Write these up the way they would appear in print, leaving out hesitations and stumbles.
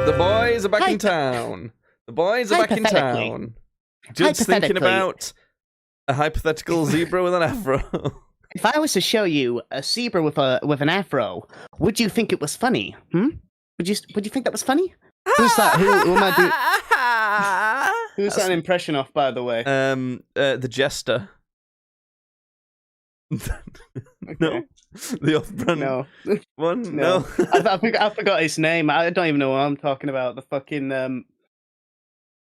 The boys are back in Hypo- town. The boys are back in Hypothetically. town. Judd's thinking about a hypothetical zebra with an afro. If I was to show you a zebra with an afro, would you think it was funny? Would you think that was funny? Who's that? Who am I doing? Who's that an impression of, by the way? The jester. No, the off-brand one. No, I forgot his name. I don't even know what I'm talking about. The fucking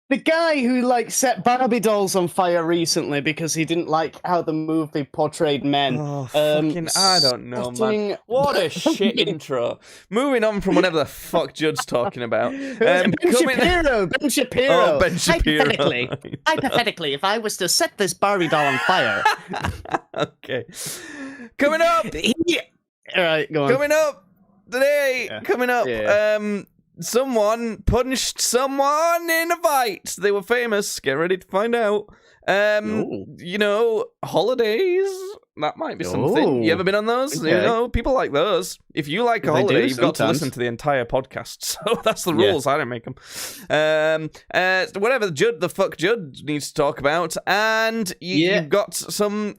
the guy who like set Barbie dolls on fire recently because he didn't like how the movie portrayed men. Oh, fucking, I don't know, man. What a shit intro. Moving on from whatever the fuck Judd's talking about. Ben Shapiro. Ben Shapiro. Oh, Ben Shapiro. Hypothetically, if I was to set this Barbie doll on fire. Okay. Coming up. All right, go on. Coming up today. Yeah. Coming up. Yeah. Someone punched someone in a fight. They were famous. Get ready to find out. You know, holidays. That might be something. You ever been on those? Okay. You know, people like those. If you like a holiday, you've got to listen to the entire podcast. So that's the rules. I don't make them. Whatever the fuck Judd needs to talk about, and you've got some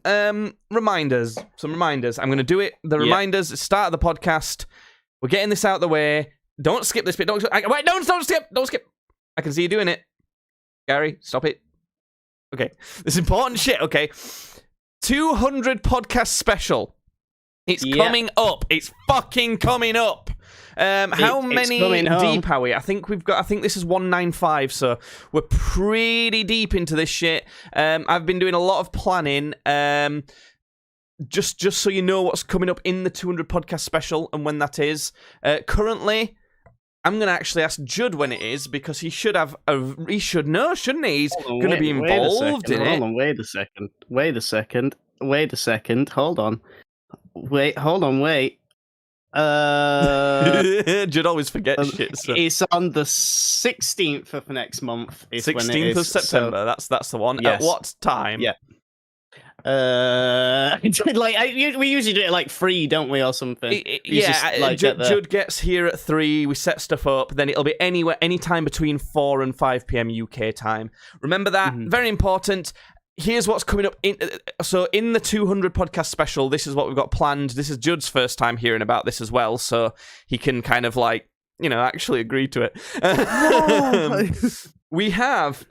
reminders. Some reminders. I'm going to do it. The reminders. Start of the podcast. We're getting this out of the way. Don't skip this bit. Don't skip. Don't skip. I can see you doing it. Gary, stop it. Okay. This is important shit, okay? 200 podcast special. It's coming up. It's fucking coming up. How many deep are we? I think this is 195, so we're pretty deep into this shit. I've been doing a lot of planning. Just so you know what's coming up in the 200 podcast special and when that is. Currently, I'm going to actually ask Judd when it is, because he should know, shouldn't he? He's going to be involved in it. Hold on, wait a second. Hold on. Judd always forgets shit. So. It's on the 16th of next month. 16th of September. So, that's the one. Yes. At what time? Yeah. We usually do it like 3, don't we, or something? Judd gets here at 3. We set stuff up. Then it'll be any time between 4 and 5 p.m. UK time. Remember that. Very important. Here's what's coming up. In the 200 podcast special, this is what we've got planned. This is Judd's first time hearing about this as well, so he can kind of like, actually agree to it. We have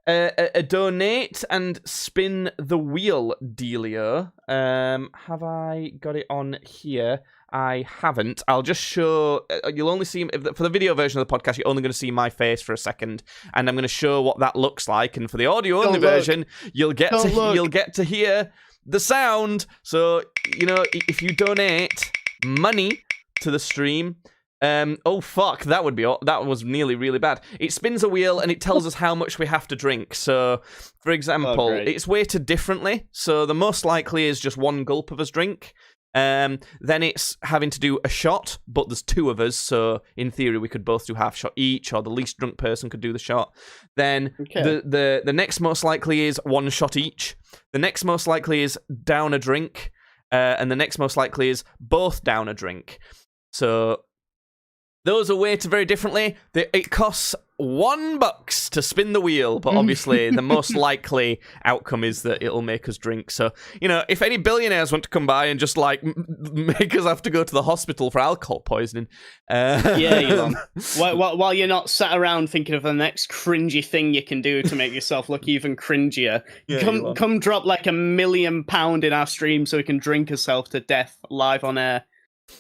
a donate and spin the wheel dealio. Have I got it on here? I haven't. I'll just show. You'll only see for the video version of the podcast. You're only going to see my face for a second, and I'm going to show what that looks like. And for the audio only version, you'll get to hear the sound. So if you donate money to the stream. Oh fuck, that was nearly really bad. It spins a wheel and it tells us how much we have to drink. So, for example, it's weighted differently. So the most likely is just one gulp of us drink. Then it's having to do a shot, but there's 2 of us, so in theory we could both do half shot each, or the least drunk person could do the shot. Then the next most likely is 1 shot each. The next most likely is down a drink, and the next most likely is both down a drink. So those are weighted very differently. It costs $1 to spin the wheel, but obviously the most likely outcome is that it'll make us drink. So, if any billionaires want to come by and just like make us have to go to the hospital for alcohol poisoning, while you're not sat around thinking of the next cringy thing you can do to make yourself look even cringier, come drop like £1 million in our stream so we can drink ourselves to death live on air.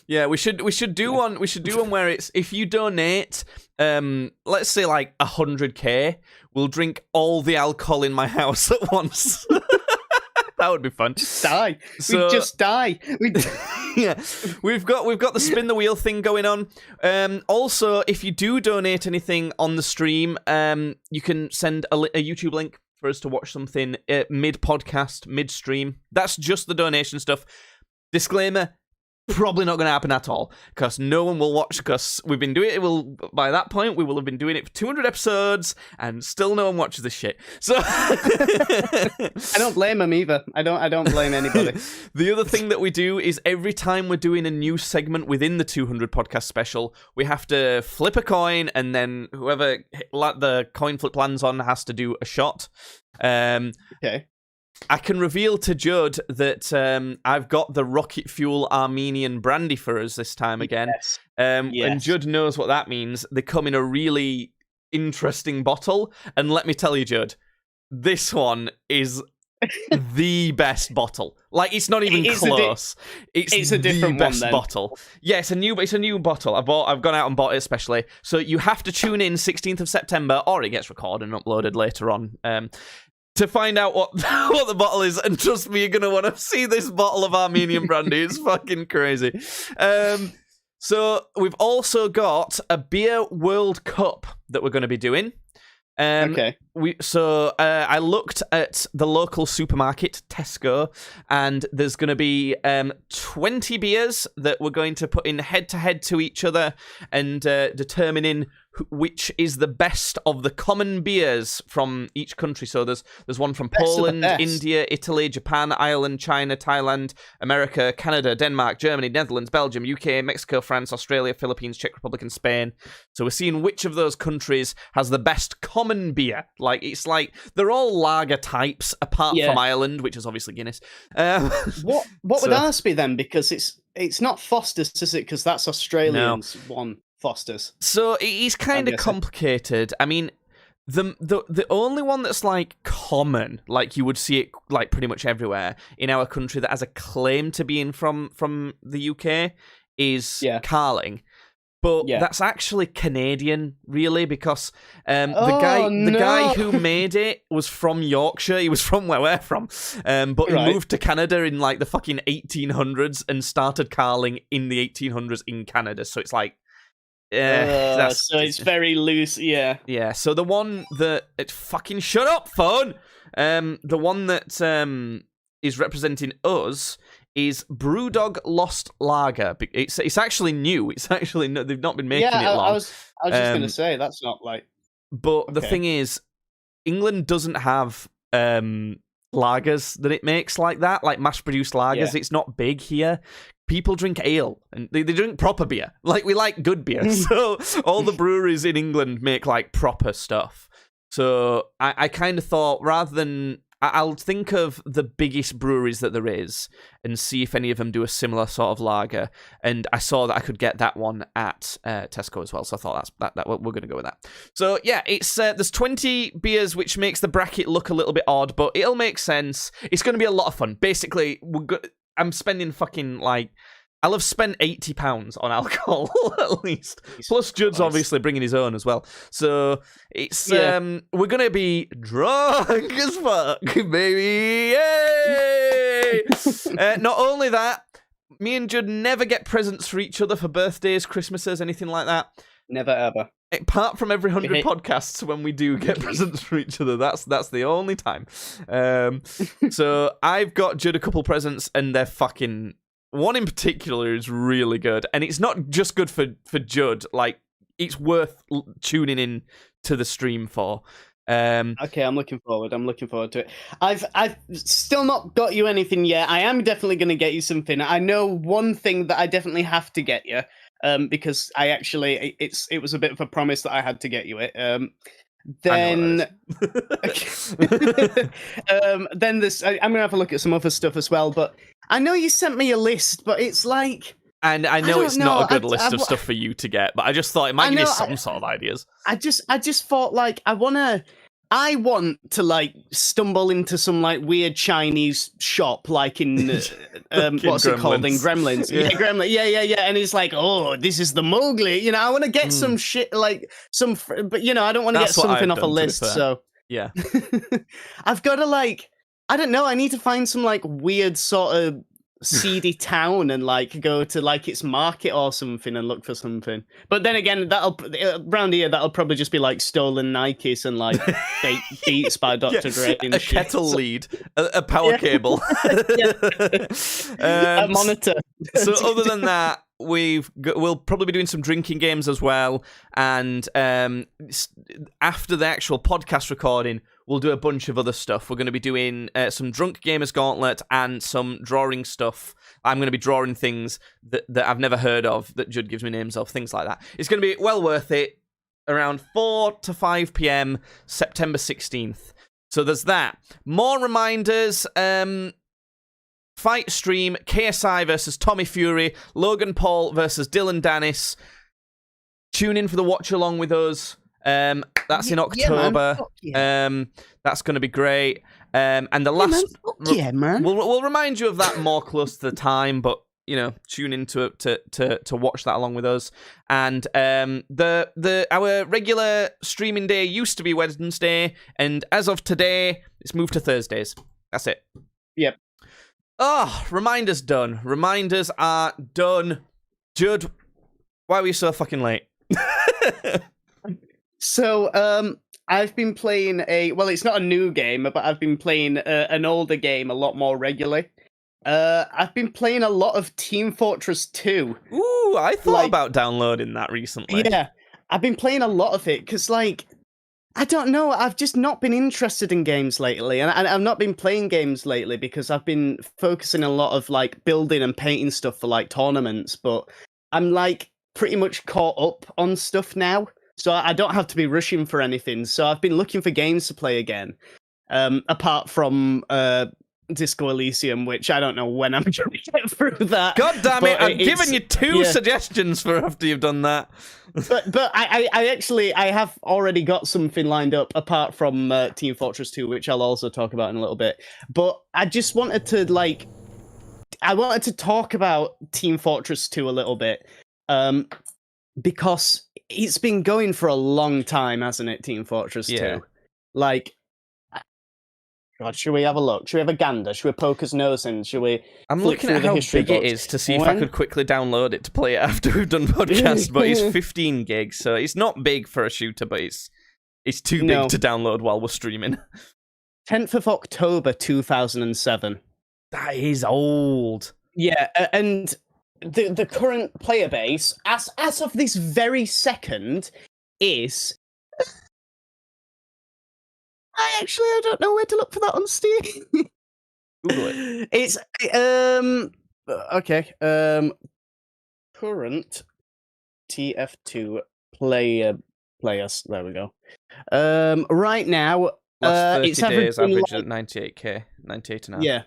Yeah, we should do one. We should do one where it's, if you donate, let's say like 100k, we'll drink all the alcohol in my house at once. That would be fun. Just die. We just die. Yeah, we've got the spin the wheel thing going on. Also, if you do donate anything on the stream, you can send a YouTube link for us to watch something mid podcast, mid stream. That's just the donation stuff. Disclaimer. probably not going to happen at all because no one will watch. Because we've been doing it. By that point, we will have been doing it for 200 episodes, and still no one watches this shit. So I don't blame them either. I don't blame anybody. The other thing that we do is every time we're doing a new segment within the 200 podcast special, we have to flip a coin, and then whoever the coin flip lands on has to do a shot. Okay. I can reveal to Judd that I've got the Rocket Fuel Armenian brandy for us this time again. Yes. And Judd knows what that means. They come in a really interesting bottle. And let me tell you, Judd, this one is the best bottle. Like, it's not even close. It's a different best bottle. Yeah, it's a new bottle. I've gone out and bought it especially. So you have to tune in 16th of September, or it gets recorded and uploaded later on. To find out what the bottle is, and trust me, you're going to want to see this bottle of Armenian brandy. It's fucking crazy. So we've also got a Beer World Cup that we're going to be doing. Okay. I looked at the local supermarket, Tesco, and there's going to be 20 beers that we're going to put in head-to-head to each other and determining which is the best of the common beers from each country. So there's one from Poland, India, Italy, Japan, Ireland, China, Thailand, America, Canada, Denmark, Germany, Netherlands, Belgium, UK, Mexico, France, Australia, Philippines, Czech Republic, and Spain. So we're seeing which of those countries has the best common beer. Like, it's like they're all lager types apart from Ireland, which is obviously Guinness. What would ours be then? Because it's not Foster's, is it? Because that's Australians one. Foster's. So it is kind of complicated. I mean, the only one that's like common, like you would see it like pretty much everywhere in our country that has a claim to being from the UK is Carling. But that's actually Canadian, really, because the guy who made it was from Yorkshire. He was from where we're from, but he moved to Canada in like the fucking 1800s and started Carling in the 1800s in Canada. So it's like. So it's very loose, Yeah, so the one that... fucking shut up, phone! The one that is representing us is Brewdog Lost Lager. It's actually new. It's actually... they've not been making it long. I was just going to say, that's not like... But the thing is, England doesn't have lagers that it makes like that, like mass-produced lagers. It's not big here. People drink ale, and they drink proper beer. Like, we like good beer. So all the breweries in England make, like, proper stuff. So I kind of thought, rather than... I'll think of the biggest breweries that there is and see if any of them do a similar sort of lager. And I saw that I could get that one at Tesco as well. So I thought that we're going to go with that. So, yeah, it's there's 20 beers, which makes the bracket look a little bit odd, but it'll make sense. It's going to be a lot of fun. Basically, I'm spending fucking, like... I'll have spent £80 on alcohol, at least. Plus, Judd's obviously bringing his own as well. So, it's we're going to be drunk as fuck, baby! Yay! Not only that, me and Judd never get presents for each other for birthdays, Christmases, anything like that. Never, ever. Apart from every 100 podcasts when we do get presents for each other. That's the only time. So, I've got Judd a couple presents, and they're fucking... One in particular is really good, and it's not just good for Judd. Like, it's worth tuning in to the stream for. Okay, I'm looking forward to it. I've still not got you anything yet. I am definitely going to get you something. I know one thing that I definitely have to get you, because it was a bit of a promise that I had to get you it. Then then this I'm gonna have a look at some other stuff as well, but I know you sent me a list, but it's like, and I know it's not a good list of stuff for you to get, but I just thought it might give you some sort of ideas. I just thought, like, I want to like stumble into some like weird Chinese shop, like in what's it called in Gremlins? Yeah, Gremlins. Yeah. And it's like, oh, this is the Mowgli. You know, I want to get some shit, like some, but you know, I don't want to get something off a list. So yeah, I've got to, like, I don't know. I need to find some like weird sort of seedy town and like go to like its market or something and look for something. But then again, around here that'll probably just be like stolen Nikes and like fake beats by Dr. Dre and a shit. kettle lead, a power cable, a monitor. So other than that, we'll probably be doing some drinking games as well, and after the actual podcast recording, we'll do a bunch of other stuff. We're going to be doing some Drunk Gamers Gauntlet and some drawing stuff. I'm going to be drawing things that I've never heard of, that Judd gives me names of, things like that. It's going to be well worth it, around 4 to 5 p.m, September 16th. So there's that. More reminders, fight stream, KSI versus Tommy Fury, Logan Paul versus Dylan Dennis. Tune in for the watch along with us. That's in October. That's going to be great. And the last, man. We'll remind you of that more close to the time, but you know, tune in to watch that along with us. And our regular streaming day used to be Wednesday, and as of today, it's moved to Thursdays. That's it. Yep. Oh, reminders done. Reminders are done. Judd, why were you so fucking late? So, I've been playing it's not a new game, but I've been playing an older game a lot more regularly. I've been playing a lot of Team Fortress 2. Ooh, I thought about downloading that recently. Yeah, I've been playing a lot of it, because, like, I don't know, I've just not been interested in games lately, and I've not been playing games lately because I've been focusing a lot of, like, building and painting stuff for, like, tournaments, but I'm, like, pretty much caught up on stuff now. So I don't have to be rushing for anything. So I've been looking for games to play again, apart from Disco Elysium, which I don't know when I'm going to get through that. God damn it! I've given you two suggestions for after you've done that. but I have already got something lined up apart from Team Fortress 2, which I'll also talk about in a little bit. But I just wanted to talk about Team Fortress 2 a little bit, because it's been going for a long time, hasn't it, Team Fortress 2? Like, God, should we have a look? Should we have a gander? Should we poke his nose in? Should we... I'm looking at how big it is to see if I could quickly download it to play it after we've done podcast, but it's 15 gigs, so it's not big for a shooter, but it's too big to download while we're streaming. 10th of October, 2007. That is old. Yeah, and... The current player base, as of this very second, is... I don't know where to look for that on Steam. Google it. It's, okay, current TF2 players, there we go. Right now, last 30 days average at 98k, 98.5.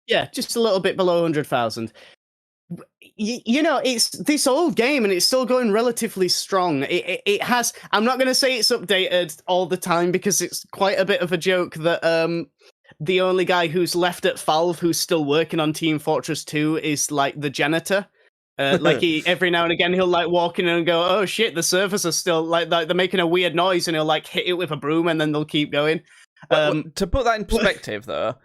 Yeah, just a little bit below 100,000. You know, it's this old game and it's still going relatively strong. It has... I'm not going to say it's updated all the time because it's quite a bit of a joke that the only guy who's left at Valve who's still working on Team Fortress 2 is, like, the janitor. Like, every now and again he'll, like, walk in and go, oh shit, the servers are still, like they're making a weird noise, and he'll, like, hit it with a broom and then they'll keep going. To put that in perspective, though...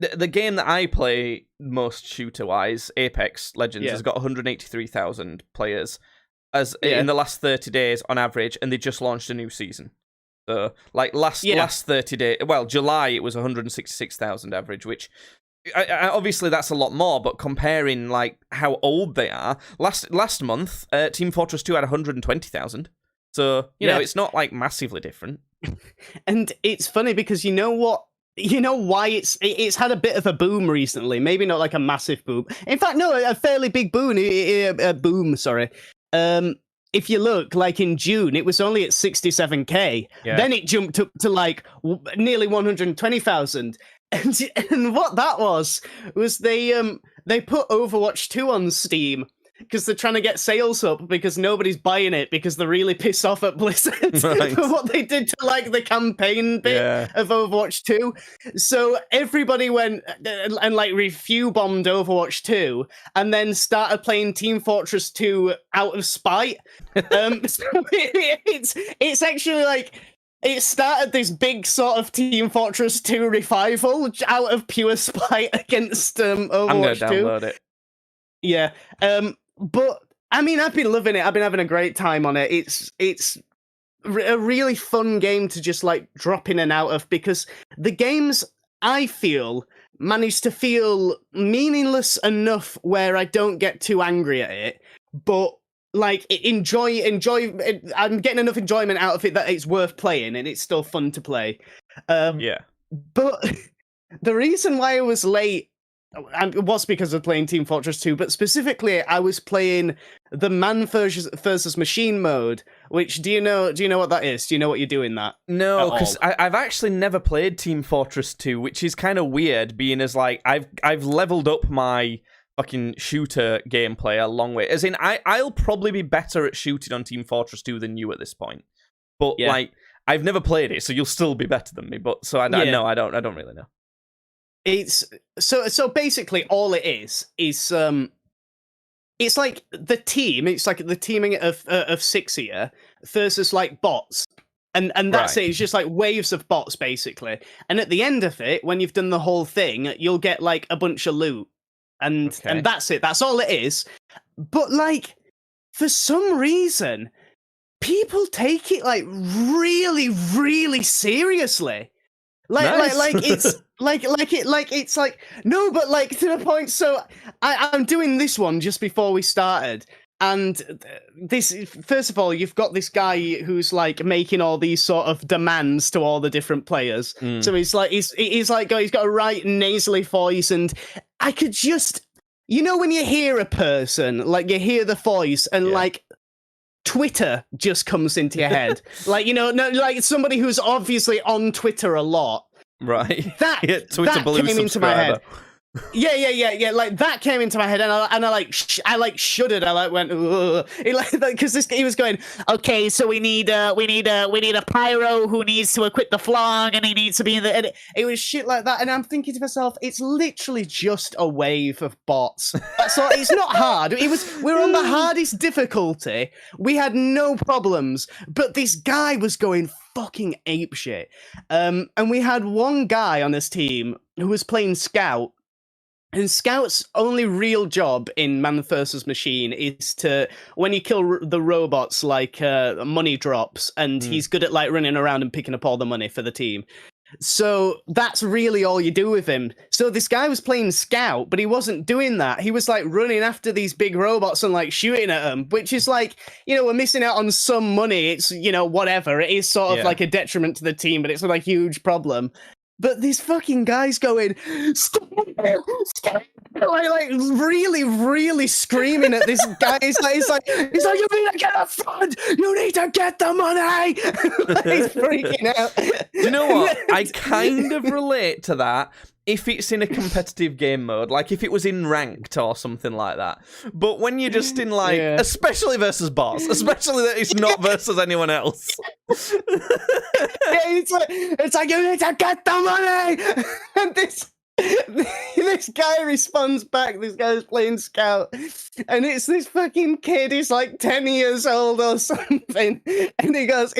The game that I play most shooter-wise, Apex Legends, has got 183,000 players in the last 30 days on average, and they just launched a new season. So, like, last 30 days... Well, July, it was 166,000 average, which... obviously, that's a lot more, but comparing, like, how old they are... Last month, Team Fortress 2 had 120,000. So, you know, it's not, like, massively different. And it's funny because you know what? You know why it's had a bit of a boom recently? Maybe not like a massive boom. In fact, no, a fairly big boom. Sorry. If you look, like in June, it was only at 67k. Yeah. Then it jumped up to like nearly 120,000. And what that was they put Overwatch 2 on Steam. Because they're trying to get sales up because nobody's buying it because they're really pissed off at Blizzard for what they did to like the campaign bit of Overwatch 2. So everybody went and like review bombed Overwatch 2 and then started playing Team Fortress 2 out of spite. So it's actually like it started this big sort of Team Fortress 2 revival out of pure spite against Overwatch 2. I'm gonna download it. Yeah, but I mean, I've been loving it. I've been having a great time on it. It's a really fun game to just like drop in and out of, because the games, I feel, manage to feel meaningless enough where I don't get too angry at it, but like enjoy. I'm getting enough enjoyment out of it that it's worth playing, and it's still fun to play. Yeah. But the reason why I was late was because of playing Team Fortress 2, but specifically I was playing the man versus machine mode, which do you know what that is? Do you know what you do in that? No, because I've actually never played Team Fortress 2, which is kind of weird, being as like I've leveled up my fucking shooter gameplay a long way. As in, I'll probably be better at shooting on Team Fortress 2 than you at this point. But like, I've never played it, so you'll still be better than me. But so I know I don't really know. It's so basically all it is it's like the team. It's like the teaming of 6 here versus like bots, and that's it. It's just like waves of bots basically. And at the end of it, when you've done the whole thing, you'll get like a bunch of loot, and that's it. That's all it is. But like, for some reason, people take it like really, really seriously. Like it's it's like no, but like to the point. So I'm doing this one just before we started, and this, first of all, you've got this guy who's like making all these sort of demands to all the different players. So he's got a right nasally voice, and I could just, when you hear a person, like you hear the voice, and like Twitter just comes into your head. Like, like somebody who's obviously on Twitter a lot. Right. That Twitter blue came into my head. Yeah. Like that came into my head, and I like shuddered. I like went because he was going, okay, so we need a pyro who needs to equip the flog, and he needs to be in the. And it was shit like that, and I'm thinking to myself, it's literally just a wave of bots. So it's not hard. We're on the hardest difficulty. We had no problems, but this guy was going fucking apeshit. And we had one guy on this team who was playing Scout. And Scout's only real job in Man vs. Machine is to, when you kill the robots, like money drops, and he's good at like running around and picking up all the money for the team. So that's really all you do with him. So this guy was playing Scout, but he wasn't doing that. He was like running after these big robots and like shooting at them, which is like, we're missing out on some money. It's, whatever. It is sort of like a detriment to the team, but it's like a huge problem. But this fucking guy's going, stop, like really, really screaming at this guy. He's like, you need to get a fund. You need to get the money. He's freaking out. Do you know what? I kind of relate to that if it's in a competitive game mode, like if it was in ranked or something like that. But when you're just in like, especially versus bots, especially that it's not versus anyone else. It's like you need to get the money. And this guy responds back. This guy's playing Scout, and it's this fucking kid. He's like 10 years old or something, and he goes,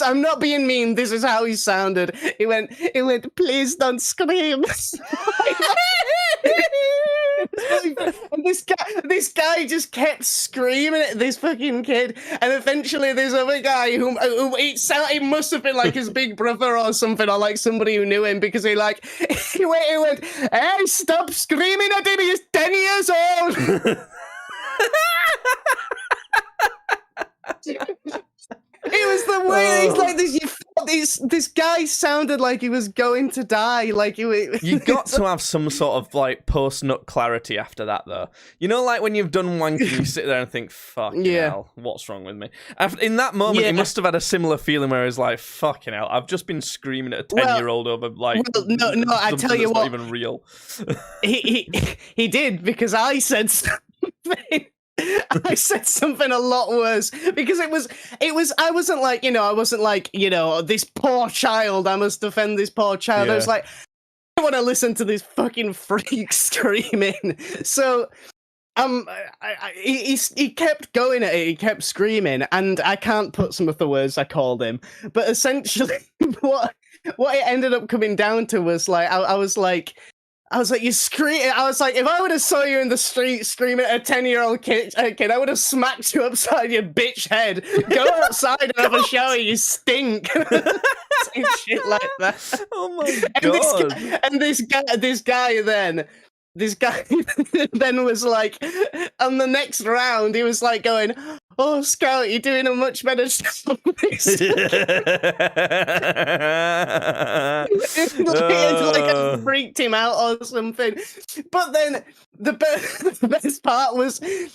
I'm not being mean. This is how he sounded. He went, please don't scream. And this guy just kept screaming at this fucking kid, and eventually there's other guy who it must have been like his big brother or something, or like somebody who knew him, because he went, hey, stop screaming at him, he's 10 years old. It was the way he's like this guy sounded like he was going to die. Like you got to have some sort of like post-nut clarity after that, though. Like when you've done wanking, you sit there and think, "Fucking hell, what's wrong with me?" In that moment, he must have had a similar feeling where he's like, "Fucking hell, I've just been screaming at a 10-year-old over like no, I tell you what, not even real." he did, because I said something. I said something a lot worse, because it was I wasn't like, this poor child, I must defend this poor child. I was like, I want to listen to this fucking freak screaming. So he kept going at it. He kept screaming, and I can't put some of the words I called him. But essentially, what it ended up coming down to was like, I was like, you scream. I was like, if I would have saw you in the street screaming at a 10-year-old kid, I would have smacked you upside your bitch head. Go outside and have a shower. You stink. Same shit like that. Oh my god! And this guy then was like, on the next round, he was like going, "Oh, Scout, you're doing a much better job." It freaked him out or something. But then the best part was it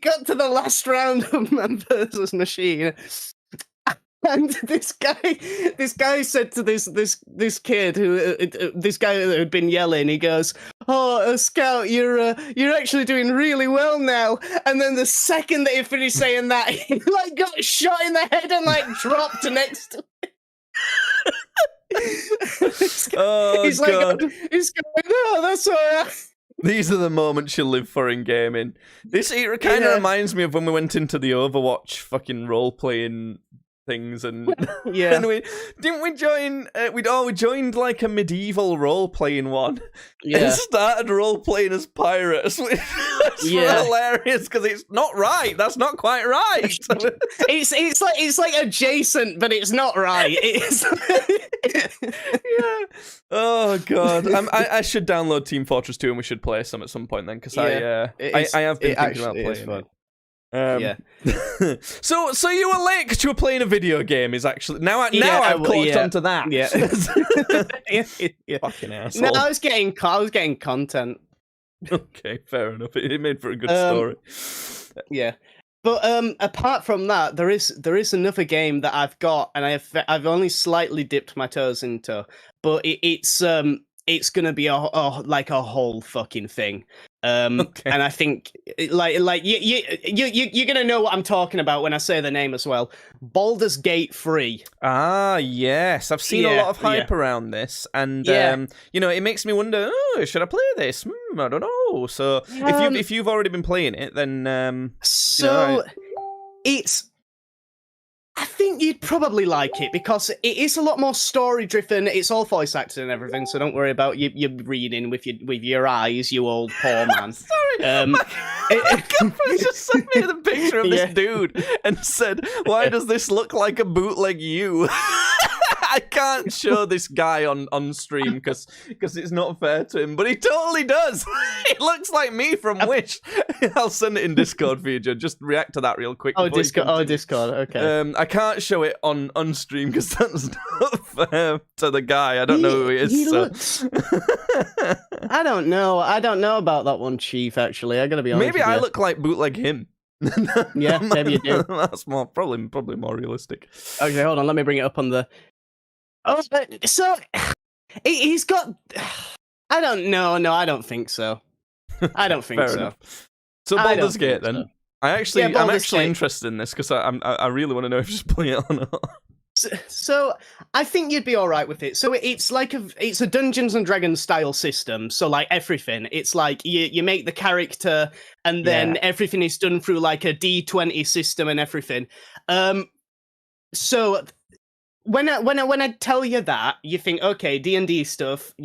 got to the last round of Man vs. Machine. And this guy said to this kid this guy that had been yelling, he goes, "Oh, Scout, you're actually doing really well now." And then the second that he finished saying that, he like got shot in the head and like dropped next to him. He's God. Like, he's going, "No, that's all right." These are the moments you live for in gaming. It kind of reminds me of when we went into the Overwatch fucking role-playing things, and and we joined like a medieval role-playing one, and started role-playing as pirates, which was hilarious because it's not right. That's not quite right. it's like adjacent, but it's not right. It's Oh god, I should download Team Fortress 2 and we should play some at some point then, because I have been thinking about playing it. So you were late because you were playing a video game. Is actually now I've caught onto that. Fucking asshole. No, I was getting content. Okay, fair enough. It made for a good story. Yeah, but apart from that, there is another game that I've got, and I've only slightly dipped my toes into, but it's gonna be a whole fucking thing. And I think like you're gonna know what I'm talking about when I say the name as well. Baldur's Gate 3. Ah, yes, I've seen a lot of hype around this, and it makes me wonder. Oh, should I play this? I don't know. So if you've already been playing it, then it's. I think you'd probably like it because it is a lot more story driven. It's all voice acted and everything, so don't worry about you reading with your eyes, you old poor man. Sorry, he just sent me the picture of this dude and said, "Why does this look like a bootleg you?" I can't show this guy on stream because it's not fair to him, but he totally does. It looks like me from Wish. I'll send it in Discord for you, Joe. Just react to that real quick. Oh, Discord. Okay. I can't show it on stream because that's not fair to the guy. I don't know who he is. Looks... I don't know about that one, Chief. Actually, I gotta be honest. Maybe I look like bootleg him. Yeah, maybe you do. That's probably more realistic. Okay, hold on. Let me bring it up on the. Oh, so he's got. I don't know. No, I don't think so. I don't think so. Enough. So Baldur's Gate then. So. I'm actually interested in this because I really want to know if you just play it or not. So I think you'd be all right with it. So it's like it's a Dungeons and Dragons style system. So like everything, it's like you make the character, and then everything is done through like a D20 system and everything. So. When I tell you that, you think, okay, D&D stuff,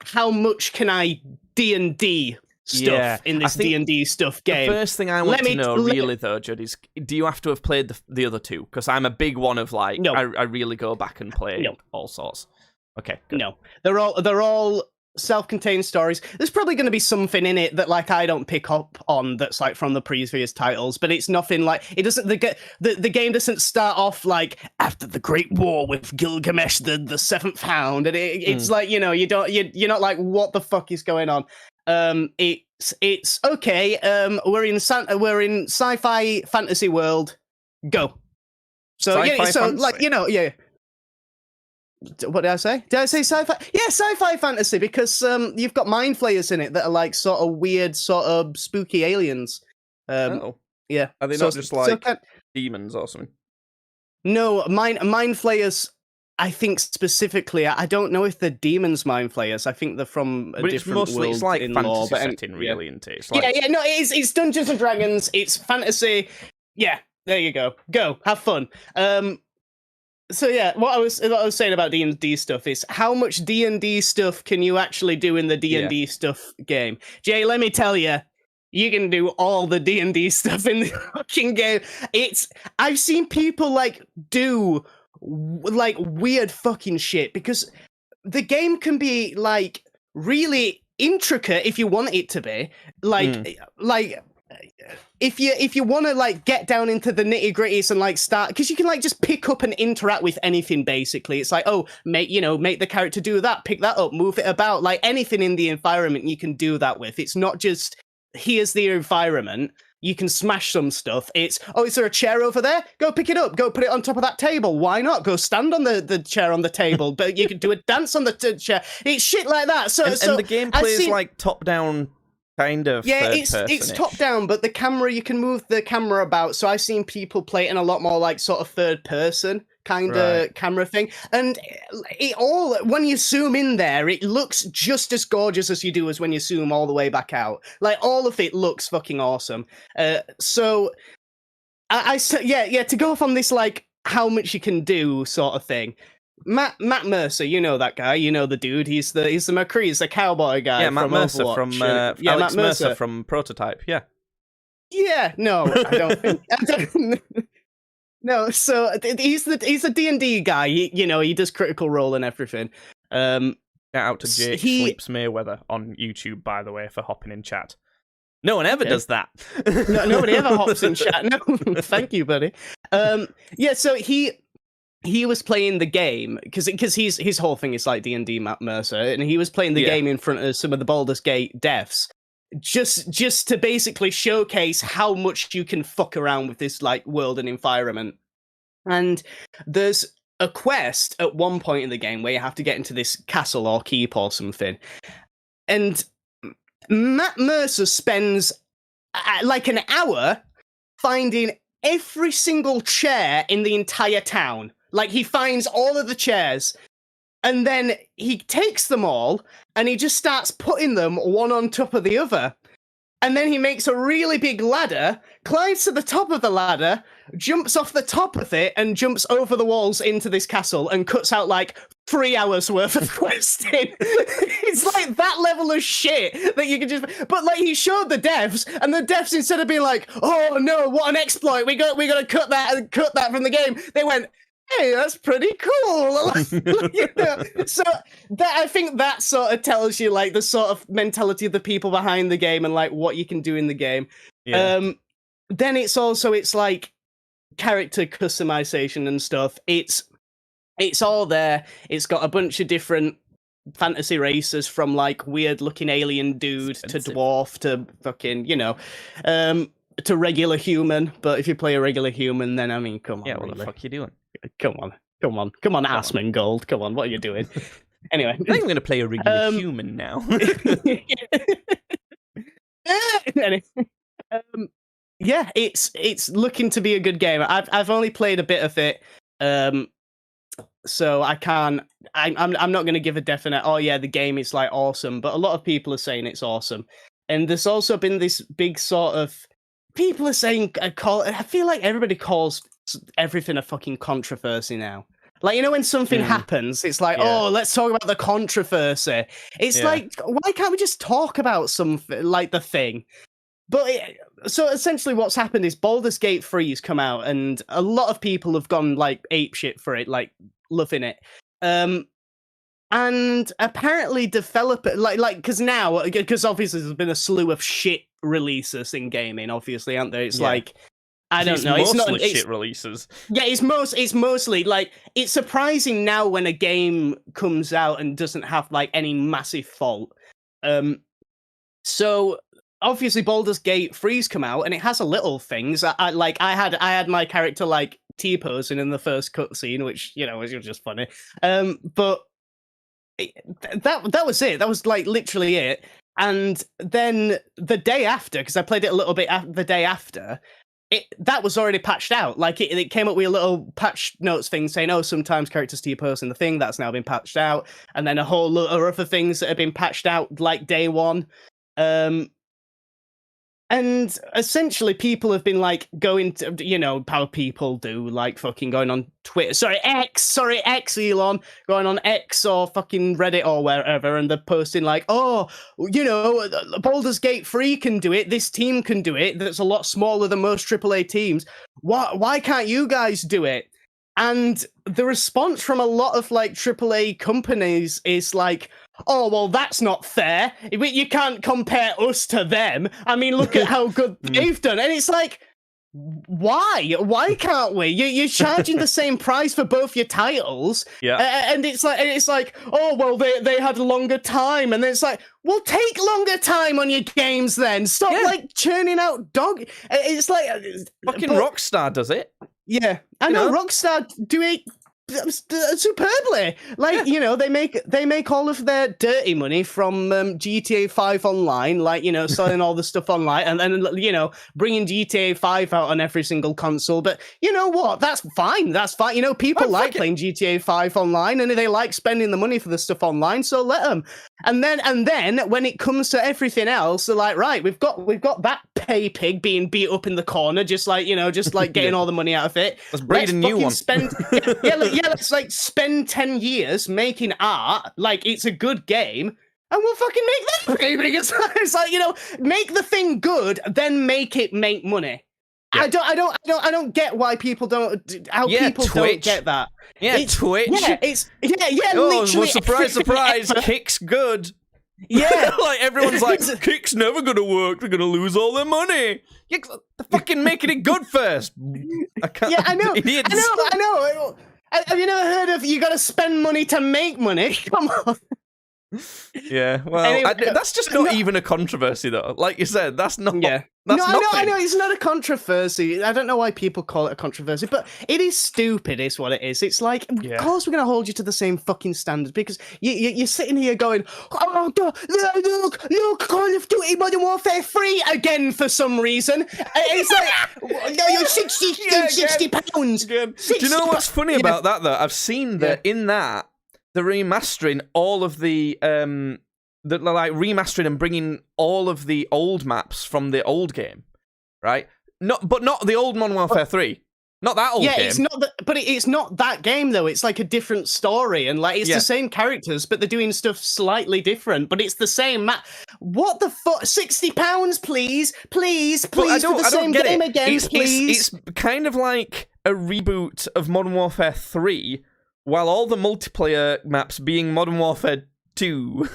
how much can I D&D stuff in this D&D stuff game? The first thing I want to know, really, though, Judd, is do you have to have played the other two? Because I'm a big one of, like, I really go back and play all sorts. Okay, good. No. They're all self-contained stories. There's probably going to be something in it that like I don't pick up on that's like from the previous titles, but it's nothing like it doesn't. The game doesn't start off like after the Great War with Gilgamesh the Seventh Hound, and it's like you're not like what the fuck is going on. It's okay. We're in sci-fi fantasy world. Go. So fantasy. What did I say? Did I say sci-fi? Yeah, sci-fi fantasy, because you've got mind flayers in it that are like sort of weird, sort of spooky aliens. Yeah. Are they not just like demons or something? No, mind flayers I think specifically, I don't know if they're demons mind flayers. I think they're from a different world. It's like in fantasy lore, setting, really, isn't it? It's like... no, it's Dungeons and Dragons. It's fantasy. Yeah, there you go. Go have fun. So yeah, what I was saying about D&D stuff is how much D&D stuff can you actually do in the D&D stuff game? Jay, let me tell you. You can do all the D&D stuff in the fucking game. I've seen people like do like weird fucking shit because the game can be like really intricate if you want it to be. Like if you want to like get down into the nitty gritties and like start, because you can like just pick up and interact with anything basically. It's like, oh, make the character do that, pick that up, move it about, like anything in the environment you can do that with. It's not just here's the environment, you can smash some stuff. It's, oh, is there a chair over there? Go pick it up, go put it on top of that table. Why not? Go stand on the chair on the table, but you can do a dance on the chair. It's shit like that. So and the gameplay is like top-down kind of it's top-down, but the camera, you can move the camera about. So I've seen people play it in a lot more like sort of third-person kind of camera thing, and it all, when you zoom in there, it looks just as gorgeous as you do as when you zoom all the way back out. Like all of it looks fucking awesome. So to go off on this like how much you can do sort of thing. Matt Mercer, you know that guy, you know the dude. He's the McCree, he's the cowboy guy. Yeah, Matt Mercer Overwatch. from Alex Matt Mercer from Prototype. Yeah. Yeah, no, I don't think. No, so he's a D&D guy. He does Critical Role and everything. Shout out to Jake Sleeps Mayweather on YouTube, by the way, for hopping in chat. No one ever does that. No, nobody ever hops in chat. No, thank you, buddy. So he was playing the game because his whole thing is like D&D Matt Mercer, and he was playing the game in front of some of the Baldur's Gate devs. Just to basically showcase how much you can fuck around with this like world and environment. And there's a quest at one point in the game where you have to get into this castle or keep or something. And Matt Mercer spends like an hour finding every single chair in the entire town. Like he finds all of the chairs, and then he takes them all and he just starts putting them one on top of the other. And then he makes a really big ladder, climbs to the top of the ladder, jumps off the top of it, and jumps over the walls into this castle and cuts out like 3 hours worth of questing. It's like that level of shit that you can just. But like he showed the devs, and the devs, instead of being like, "Oh no, what an exploit! We got to cut that from the game," they went, "Hey, that's pretty cool." So I think that sort of tells you like the sort of mentality of the people behind the game and like what you can do in the game. Yeah. Then it's like character customization and stuff. It's all there. It's got a bunch of different fantasy races, from like weird looking alien dude to dwarf to fucking to regular human. But if you play a regular human, then I mean, come on. Yeah, what the fuck you doing? Come on, Assmongold. Come on, what are you doing? Anyway. I think I'm going to play a regular human now. Yeah, it's looking to be a good game. I've only played a bit of it, so I can't. I'm not going to give a definite. Oh yeah, the game is like awesome, but a lot of people are saying it's awesome, and there's also been this big sort of people are saying I feel like everybody calls everything a fucking controversy now. Like, when something happens, it's like, oh, let's talk about the controversy. It's like, why can't we just talk about something like the thing? But so essentially what's happened is Baldur's Gate 3's come out, and a lot of people have gone like apeshit for it, like loving it. And apparently developer because obviously there's been a slew of shit releases in gaming, obviously, aren't there? It's like, I don't know. It's mostly shit releases. Yeah, it's mostly like, it's surprising now when a game comes out and doesn't have like any massive fault. So obviously Baldur's Gate 3's come out and it has a little things. I had my character like T-posing in the first cutscene, which was just funny. But that was it. That was like literally it. And then the day after, because I played it a little bit the day after, that was already patched out. Like it came up with a little patch notes thing saying, "Oh, sometimes characters T-pose in the thing." That's now been patched out, and then a whole lot of other things that have been patched out like day one. And essentially, people have been like going to, how people do, like fucking going on Twitter. Sorry, X, Elon, going on X or fucking Reddit or wherever, and they're posting like, oh, Baldur's Gate 3 can do it. This team can do it. That's a lot smaller than most AAA teams. Why can't you guys do it? And the response from a lot of like AAA companies is like, oh, well, that's not fair. You can't compare us to them. I mean, look at how good they've done. And it's like, why? Why can't we? You're charging the same price for both your titles. Yeah. And it's like, oh, well, they had a longer time. And then it's like, well, take longer time on your games then. Stop, like, churning out dog. It's like... Fucking Rockstar does it. Yeah. I know, Rockstar do it superbly. Like, they make all of their dirty money from GTA 5 Online, like, selling all the stuff online and then, bringing GTA 5 out on every single console. But you know what? That's fine. People like playing GTA 5 Online and they like spending the money for the stuff online, so let them. And then when it comes to everything else, they're like, right, we've got that pay pig being beat up in the corner, just like getting all the money out of it. Let's breed a new one. Let's like spend 10 years making art like it's a good game, and we'll fucking make that pay big. It's like, make the thing good, then make it make money. Yeah. I don't get why people don't. People Twitch. Don't get that. Yeah, Twitch. Yeah. Oh, well, surprise! Kick's good. Yeah, like everyone's like, Kick's never gonna work. They're gonna lose all their money. They're fucking making it good first. I can't. Yeah, I know. I know. Have you never heard of you got to spend money to make money? Come on. Yeah, well, anyway, that's just not even a controversy, though. Like you said, that's not. Yeah. That's I know. It's not a controversy. I don't know why people call it a controversy, but it is stupid, is what it is. It's like, of course we're going to hold you to the same fucking standards because you're sitting here going, oh, look, Call of Duty Modern Warfare 3 again for some reason. It's like, no, you're 60 pounds. Do you know what's funny about that, though? I've seen that in that, they're remastering all of the remastering and bringing all of the old maps from the old game, right? Not the old Modern Warfare 3. Not that old game. Yeah, it's not that game though. It's like a different story, and like it's the same characters, but they're doing stuff slightly different. But it's the same map. What the fuck? £60, please, for the same game again, please. It's kind of like a reboot of Modern Warfare 3. While all the multiplayer maps being Modern Warfare 2.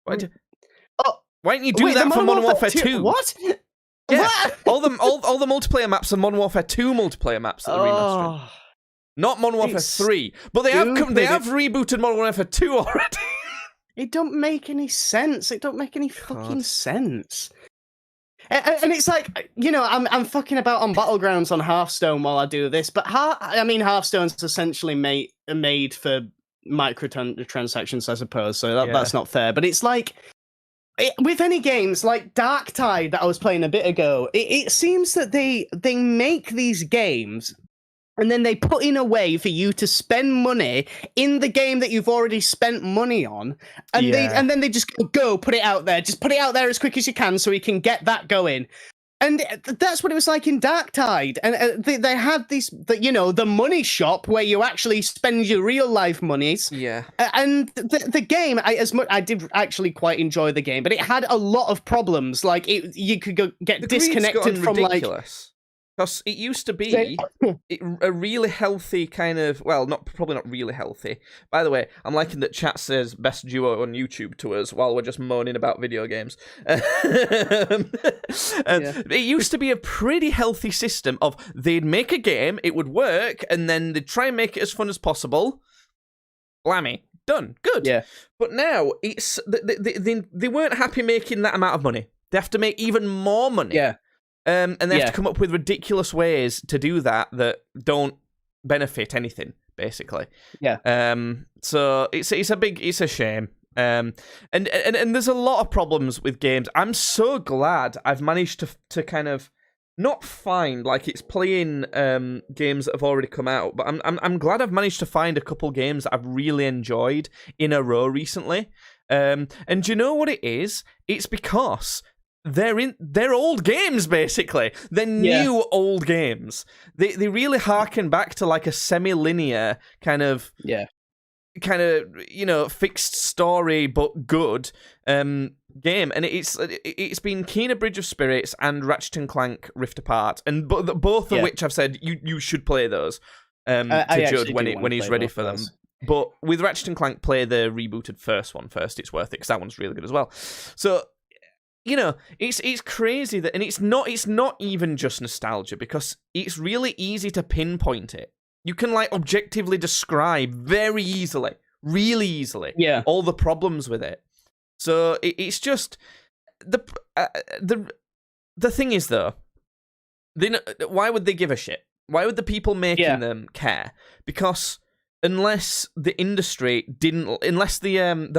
Why don't you do that for Modern Warfare 2? What? Yeah, all the multiplayer maps are Modern Warfare 2 multiplayer maps that they're remastering. Not Modern Warfare 3. But they have rebooted Modern Warfare 2 already. It don't make any sense. It don't make any fucking sense. And it's like, I'm fucking about on Battlegrounds on Hearthstone while I do this, but Hearthstone's essentially made for microtransactions, I suppose, so that's not fair. But it's like, with any games, like Darktide that I was playing a bit ago, it seems that they make these games and then they put in a way for you to spend money in the game that you've already spent money on, and then they just go put it out there. Just put it out there as quick as you can so we can get that going. And that's what it was like in Darktide. And they had the money shop where you actually spend your real life monies. Yeah. And the game, I did actually quite enjoy the game, but it had a lot of problems. Like you could get disconnected from ridiculous. Because it used to be a really healthy kind of... Well, probably not really healthy. By the way, I'm liking that chat says best duo on YouTube to us while we're just moaning about video games. It used to be a pretty healthy system of they'd make a game, it would work, and then they'd try and make it as fun as possible. Blammy. Done. Good. Yeah. But now, it's they weren't happy making that amount of money. They have to make even more money. Yeah. And they have to come up with ridiculous ways to do that don't benefit anything, basically. Yeah. So it's a shame. And there's a lot of problems with games. I'm so glad I've managed to kind of not find, like it's playing games that have already come out, but I'm glad I've managed to find a couple games that I've really enjoyed in a row recently. And do you know what it is? It's because they're old games, basically. They're new old games. They really harken back to like a semi-linear kind of fixed story but good game, and it's been Kena Bridge of Spirits and Ratchet and Clank Rift Apart, and both of which I've said you should play those to Judd when he's ready for them. But with Ratchet and Clank, play the rebooted first one first. It's worth it because that one's really good as well. So it's crazy that, and it's not even just nostalgia, because it's really easy to pinpoint it. You can like objectively describe very easily, really easily, all the problems with it. So it's just the thing is though, why would they give a shit? Why would the people making them care? Because unless the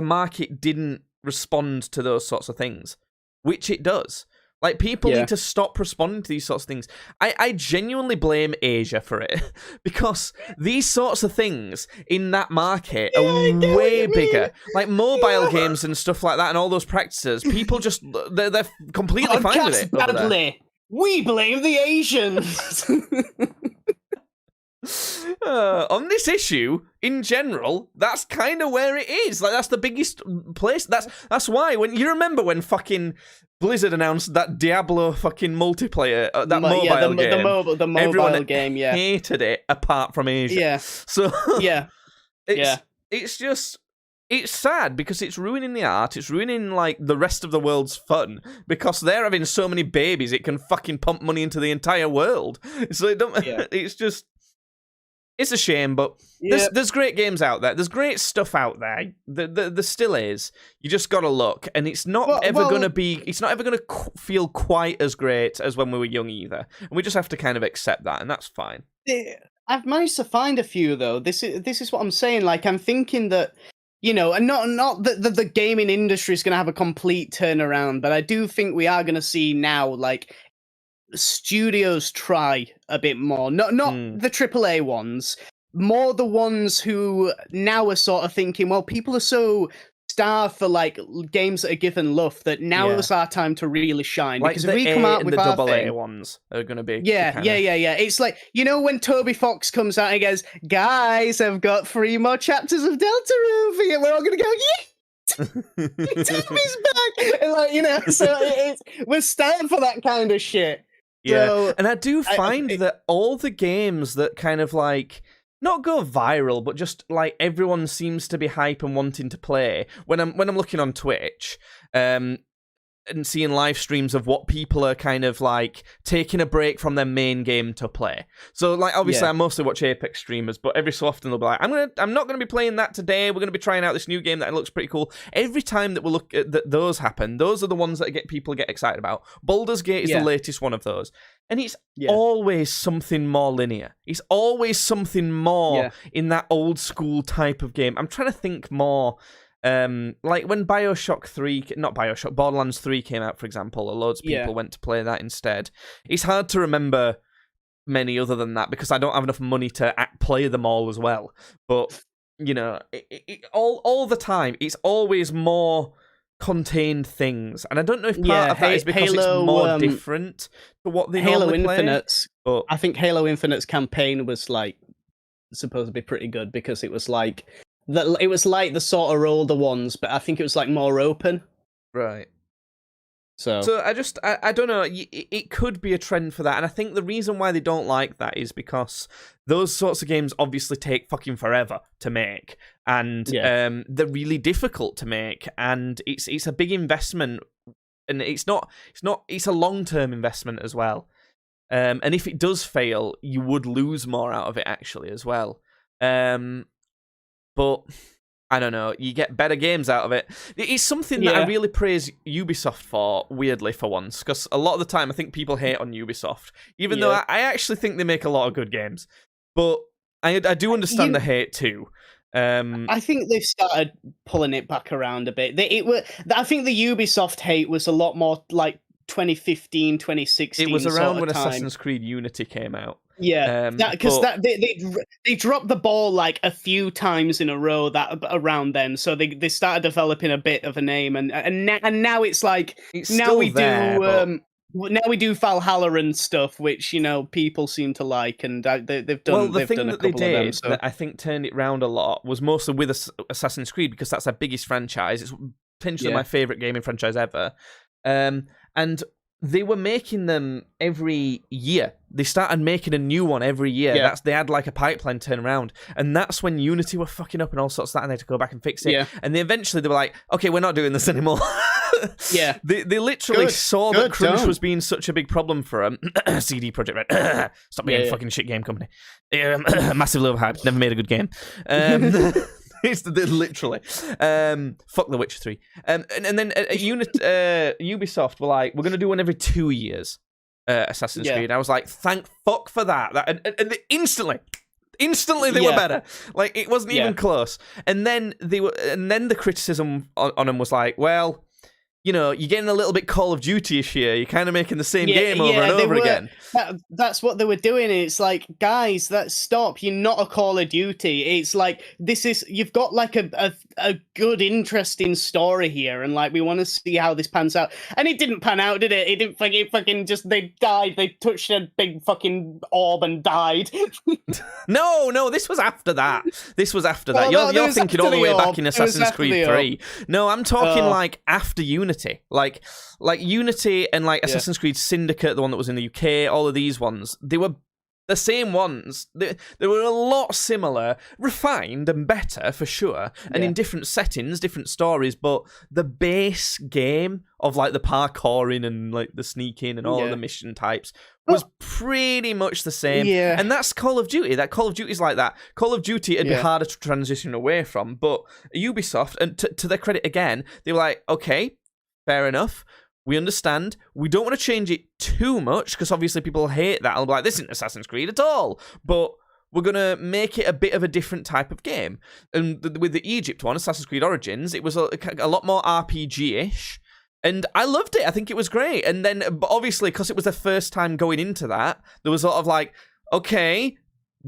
market didn't respond to those sorts of things, which it does. Like, people need to stop responding to these sorts of things. I genuinely blame Asia for it, because these sorts of things in that market are way bigger. Like, mobile games and stuff like that and all those practices, people just, they're completely fine with it. Badly. We blame the Asians! On this issue, in general, that's kind of where it is. Like, that's the biggest place. That's why, when you remember when fucking Blizzard announced that Diablo fucking multiplayer, that mobile game. The mobile everyone game, hated it, apart from Asia. Yeah. So it's just, it's sad because it's ruining the art. It's ruining like the rest of the world's fun because they're having so many babies. It can fucking pump money into the entire world. So it's just. It's a shame, but there's great games out there. There's great stuff out there. There still is. You just gotta look, and it's not ever gonna feel quite as great as when we were young either. And we just have to kind of accept that, and that's fine. I've managed to find a few though. This is what I'm saying. Like, I'm thinking that, and not that the gaming industry is gonna have a complete turnaround, but I do think we are gonna see now like studios try a bit more, not the AAA ones, more the ones who now are sort of thinking, well, people are so starved for like games that are given love that now is our time to really shine. Like, because if we come out with the our AA ones are going to be yeah. It's like, when Toby Fox comes out and goes, guys, I've got 3 more chapters of Deltarune for you. We're all going to go, Toby's back, and so we're starting for that kind of shit. Yeah, so, and I do find that all the games that kind of like not go viral, but just like everyone seems to be hype and wanting to play. When I'm looking on Twitch, and seeing live streams of what people are kind of like taking a break from their main game to play. So like, obviously I mostly watch Apex streamers, but every so often they'll be like, I'm not going to be playing that today. We're going to be trying out this new game that looks pretty cool. Every time that we look at those happen, those are the ones that people get excited about. Baldur's Gate is the latest one of those. And it's always something more linear. It's always something more in that old school type of game. I'm trying to think more. Like when Borderlands 3 came out, for example, loads of people went to play that instead. It's hard to remember many other than that because I don't have enough money to play them all as well. But, all the time, it's always more contained things. And I don't know if part of that is because it's more different to what they normally play. Infinite's, but I think Halo Infinite's campaign was like supposed to be pretty good because it was like it was like the sort of older ones, but I think it was like more open. Right. So I don't know. It could be a trend for that, and I think the reason why they don't like that is because those sorts of games obviously take fucking forever to make, and they're really difficult to make, and it's a big investment, and it's a long-term investment as well. And if it does fail, you would lose more out of it actually as well. But I don't know, you get better games out of it. It's something that I really praise Ubisoft for, weirdly, for once, because a lot of the time I think people hate on Ubisoft, even though I actually think they make a lot of good games. But I do understand the hate too. I think they've started pulling it back around a bit. I think the Ubisoft hate was a lot more like 2015, 2016. It was around when time. Assassin's Creed Unity came out. Yeah, because they dropped the ball like a few times in a row around then, so they started developing a bit of a name, and now it's like now we do Valhalla and stuff, which people seem to like, and they've done. Well, the they've thing done a that they couple did of them, so. that I think turned it round a lot was mostly with Assassin's Creed, because that's their biggest franchise. It's potentially my favorite gaming franchise ever, and they were making them every year. They started making a new one every year. Yeah. They had like a pipeline turn around, and that's when Unity were fucking up and all sorts of that, and they had to go back and fix it. Yeah. And they were like, okay, we're not doing this anymore. Yeah. They literally saw that crunch was being such a big problem for them. CD Projekt Red. Stop being a fucking shit game company. Massively overhyped. Never made a good game. It's literally fuck The Witcher 3, and then Ubisoft were like, we're gonna do one every 2 years, Assassin's Creed. I was like, thank fuck for that. And they instantly they were better. Like, it wasn't even close. And then the criticism on them was like, well, you're getting a little bit Call of Duty-ish here. You're kind of making the same game over and over again. That's what they were doing. It's like, guys, stop. You're not a Call of Duty. It's like, you've got like a good, interesting story here, and like, we want to see how this pans out. And it didn't pan out, did it? It didn't fucking just, they died. They touched a big fucking orb and died. No, this was after that. You're thinking all the way back in Assassin's Creed 3. No, I'm talking like after Unity. Like Unity and like Assassin's Creed Syndicate, the one that was in the UK, all of these ones, they were the same ones. They were a lot similar, refined and better for sure, and in different settings, different stories, but the base game of like the parkouring and like the sneaking and all of the mission types was pretty much the same. Yeah. And that's Call of Duty. That Call of Duty is like that. Call of Duty would be harder to transition away from, but Ubisoft, and to their credit again, they were like, okay, fair enough. We understand. We don't want to change it too much, because obviously people hate that. I'll be like, this isn't Assassin's Creed at all. But we're going to make it a bit of a different type of game. And with the Egypt one, Assassin's Creed Origins, it was a lot more RPG-ish. And I loved it. I think it was great. And then, obviously, because it was the first time going into that, there was a lot of like, okay,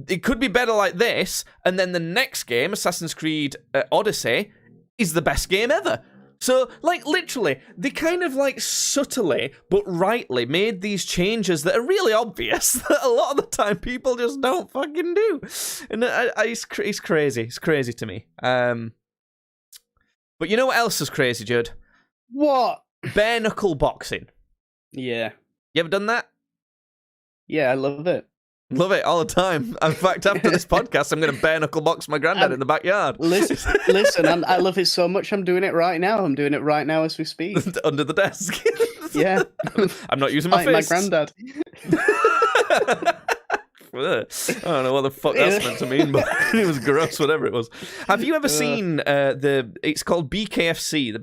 it could be better like this. And then the next game, Assassin's Creed Odyssey, is the best game ever. So, like, literally, they kind of, like, subtly but rightly made these changes that are really obvious that a lot of the time people just don't fucking do. And it's crazy. It's crazy to me. But you know what else is crazy, Judd? What? Bare knuckle boxing. Yeah. You ever done that? Yeah, I love it. Love it all the time. In fact, after this podcast, I'm going to bare knuckle box my granddad in the backyard. Listen, I love it so much. I'm doing it right now. I'm doing it right now as we speak. Under the desk. Yeah. I'm not using my fists. My granddad. I don't know what the fuck that's meant to mean, but it was gross, whatever it was. Have you ever seen it's called BKFC, the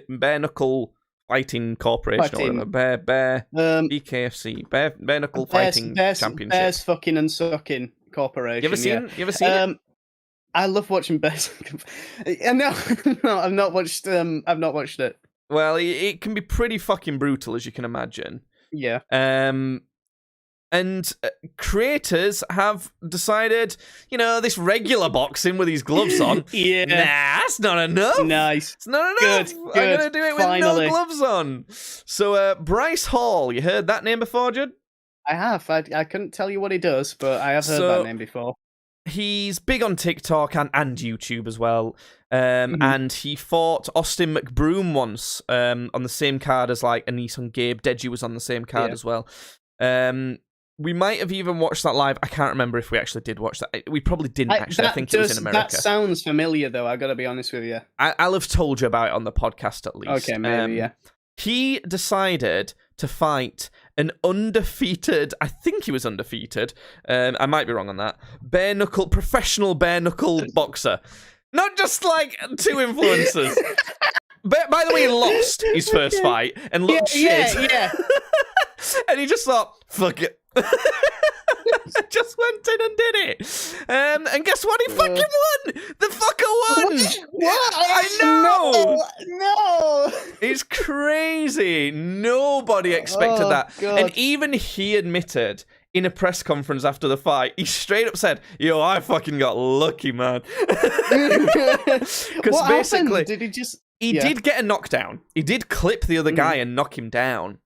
Bare Knuckle Fighting Corporation, or whatever. BKFC, Bare Knuckle Fighting Championship. Bears fucking and sucking corporation. You ever seen it? I love watching bears. No, I've not watched. I've not watched it. Well, it can be pretty fucking brutal, as you can imagine. Yeah. And creators have decided, this regular boxing with these gloves on, nah, that's not enough. Nice. It's not enough. Good. I'm going to do it with no gloves on. So, Bryce Hall, you heard that name before, Judd? I have. I couldn't tell you what he does, but I have heard that name before. He's big on TikTok and YouTube as well. And he fought Austin McBroom once on the same card as like Anis and Gabe. Deji was on the same card as well. We might have even watched that live. I can't remember if we actually did watch that. We probably didn't, actually. I think it was in America. That sounds familiar, though, I got to be honest with you. I'll have told you about it on the podcast, at least. Okay, maybe, yeah. He decided to fight an undefeated, I think he was undefeated, I might be wrong on that, professional bare knuckle boxer. Not just like two influencers. By the way, he lost his first fight and looked shit. Yeah. And he just thought, fuck it. Just went in and did it. And guess what? He fucking won. The fucker won. What? I know. No. It's crazy. Nobody expected that. God. And even he admitted in a press conference after the fight, he straight up said, "Yo, I fucking got lucky, man." Because basically, did he just? He did get a knockdown. He did clip the other guy and knock him down.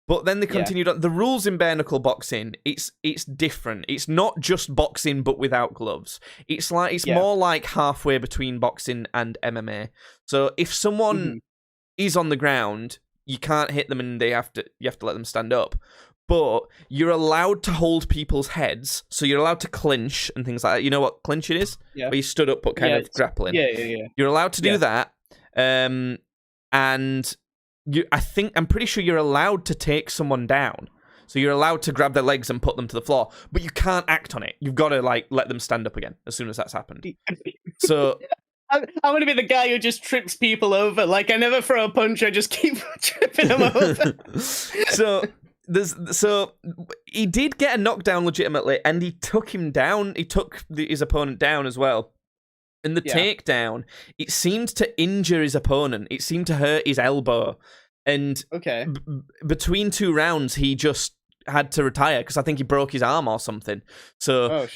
But then they continued on. The rules in bare knuckle boxing, it's different. It's not just boxing but without gloves. It's more like halfway between boxing and MMA. So if someone is on the ground, you can't hit them and you have to let them stand up. But you're allowed to hold people's heads, so you're allowed to clinch and things like that. You know what clinching is? Yeah. Where you stood up but kind of grappling. Yeah. You're allowed to do that. And I'm pretty sure you're allowed to take someone down. So you're allowed to grab their legs and put them to the floor, but you can't act on it. You've got to let them stand up again as soon as that's happened. So I want to be the guy who just trips people over. Like, I never throw a punch, I just keep tripping them over. So he did get a knockdown legitimately, and he took him down. He took his opponent down as well. And the takedown, it seemed to injure his opponent. It seemed to hurt his elbow. And between 2 rounds, he just had to retire because I think he broke his arm or something. So,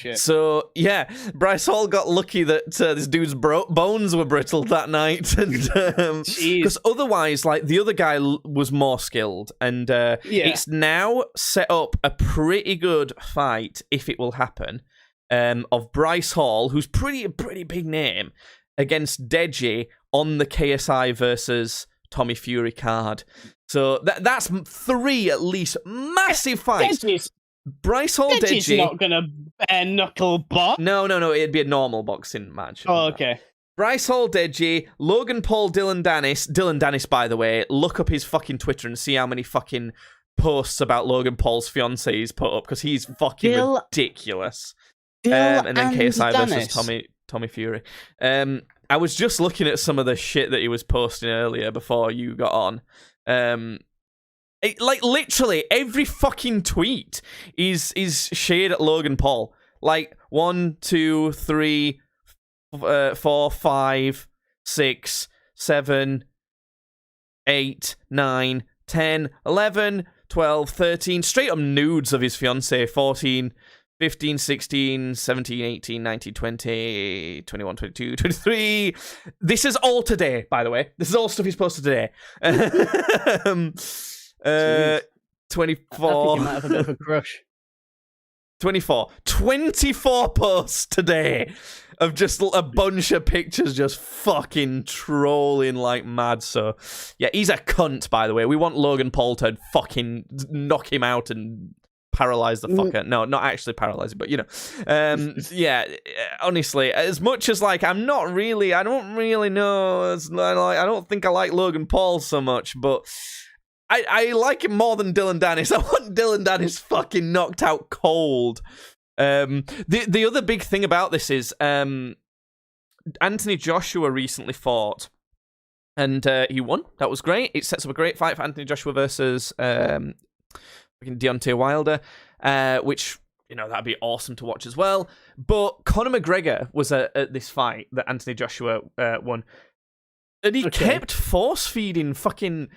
Bryce Hall got lucky that this dude's bones were brittle that night. And because otherwise, the other guy was more skilled. And it's now set up a pretty good fight, if it will happen. Of Bryce Hall, who's a pretty big name, against Deji on the KSI versus Tommy Fury card. So that's 3 at least massive fights. Bryce Hall, Deji's Deji. Not gonna bare knuckle box. No. It'd be a normal boxing match. Oh, okay. Bryce Hall, Deji, Logan Paul, Dylan Dennis. Dylan Dennis, by the way, look up his fucking Twitter and see how many fucking posts about Logan Paul's fiancée he's put up because he's fucking ridiculous. And then KSI versus Tommy Fury. I was just looking at some of the shit that he was posting earlier before you got on. Literally every fucking tweet is shade at Logan Paul. 1, 2, 3, 4, 5, 6, 7, 8, 9, 10, 11, 12, 13. Straight up nudes of his fiancée. 14. 15, 16, 17, 18, 19, 20, 21, 22, 23. This is all today, by the way. This is all stuff he's posted today. 24. I think you might have a bit of a crush. 24 posts today of just a bunch of pictures just fucking trolling like mad. So, yeah, he's a cunt, by the way. We want Logan Paul to fucking knock him out and paralyze the fucker. No, not actually paralyze him, but honestly, as much as I don't really know, I don't think I like Logan Paul so much, but I like him more than Dylan Dennis. I want Dylan Dennis fucking knocked out cold. The other big thing about this is Anthony Joshua recently fought and he won. That was great. It sets up a great fight for Anthony Joshua versus Deontay Wilder, which, that'd be awesome to watch as well. But Conor McGregor was at this fight that Anthony Joshua won, and he kept force-feeding fucking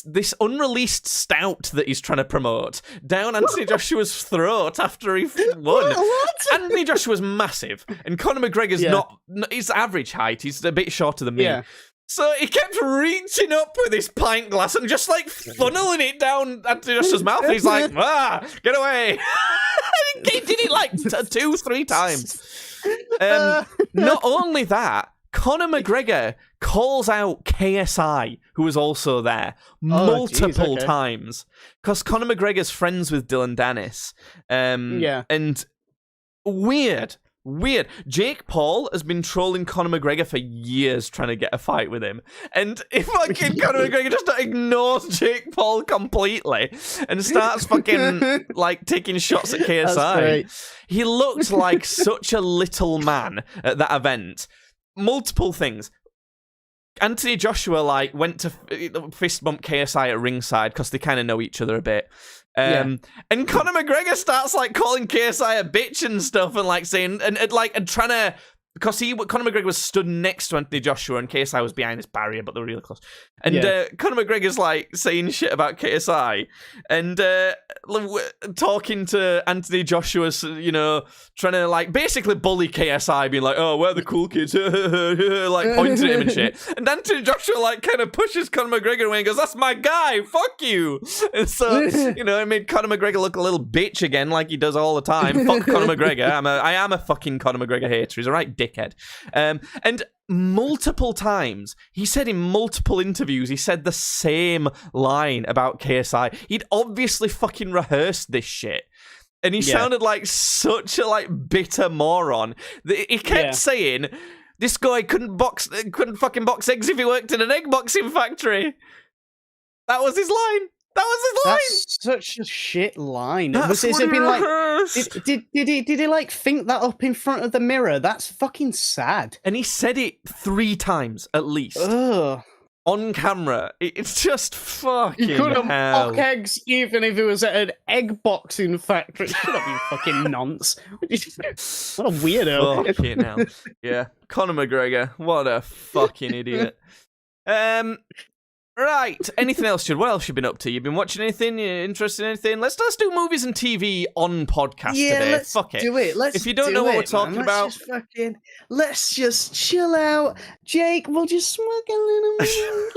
this unreleased stout that he's trying to promote down Anthony Joshua's throat after he won. What? Anthony Joshua's massive, and Conor McGregor's not he's average height. He's a bit shorter than me. Yeah. So he kept reaching up with his pint glass and just funneling it down Anthony Joshua's mouth. He's like, get away. He did it 2-3 times. Not only that, Conor McGregor calls out KSI, who was also there, multiple times. Because Conor McGregor's friends with Dylan Dennis. And weird. Jake Paul has been trolling Conor McGregor for years trying to get a fight with him. And if fucking Conor McGregor just ignores Jake Paul completely and starts fucking taking shots at KSI. He looked like such a little man at that event. Multiple things. Anthony Joshua like went to fist bump KSI at ringside because they kind of know each other a bit. And Conor McGregor starts like calling KSI a bitch and stuff, and like saying and trying to, because Conor McGregor was stood next to Anthony Joshua and KSI was behind this barrier, but they were really close. And Conor McGregor's like saying shit about KSI and talking to Anthony Joshua, you know, trying to like basically bully KSI, being like, "Oh, we're the cool kids," like pointing at him and shit. And Anthony Joshua like kind of pushes Conor McGregor away and goes, "That's my guy, fuck you." And so, you know, it made Conor McGregor look a little bitch again, like he does all the time. Fuck Conor McGregor. I am a fucking Conor McGregor hater. He's a right dickhead. And multiple times, he said in multiple interviews, he said the same line about KSI. He'd obviously fucking rehearsed this shit. And he sounded like such a like bitter moron. He kept saying this guy couldn't fucking box eggs if he worked in an egg boxing factory. That was his line. That's such a shit line. Has it been like? Did he like think that up in front of the mirror? That's fucking sad. And he said it 3 times at least. Ugh. On camera. It's just fucking You couldn't hell. box eggs even if it was at an egg boxing factory. Shut up, you fucking nonce. What a weirdo. Fucking hell. Yeah. Conor McGregor. What a fucking idiot. Right. Anything else, Judd? What else you been up to? You been watching anything? You interested in anything? Let's do movies and TV on podcast today. Let's Fuck it. do it. If you don't know what we're talking about, let's just chill out. Jake, we'll just smoke a little bit.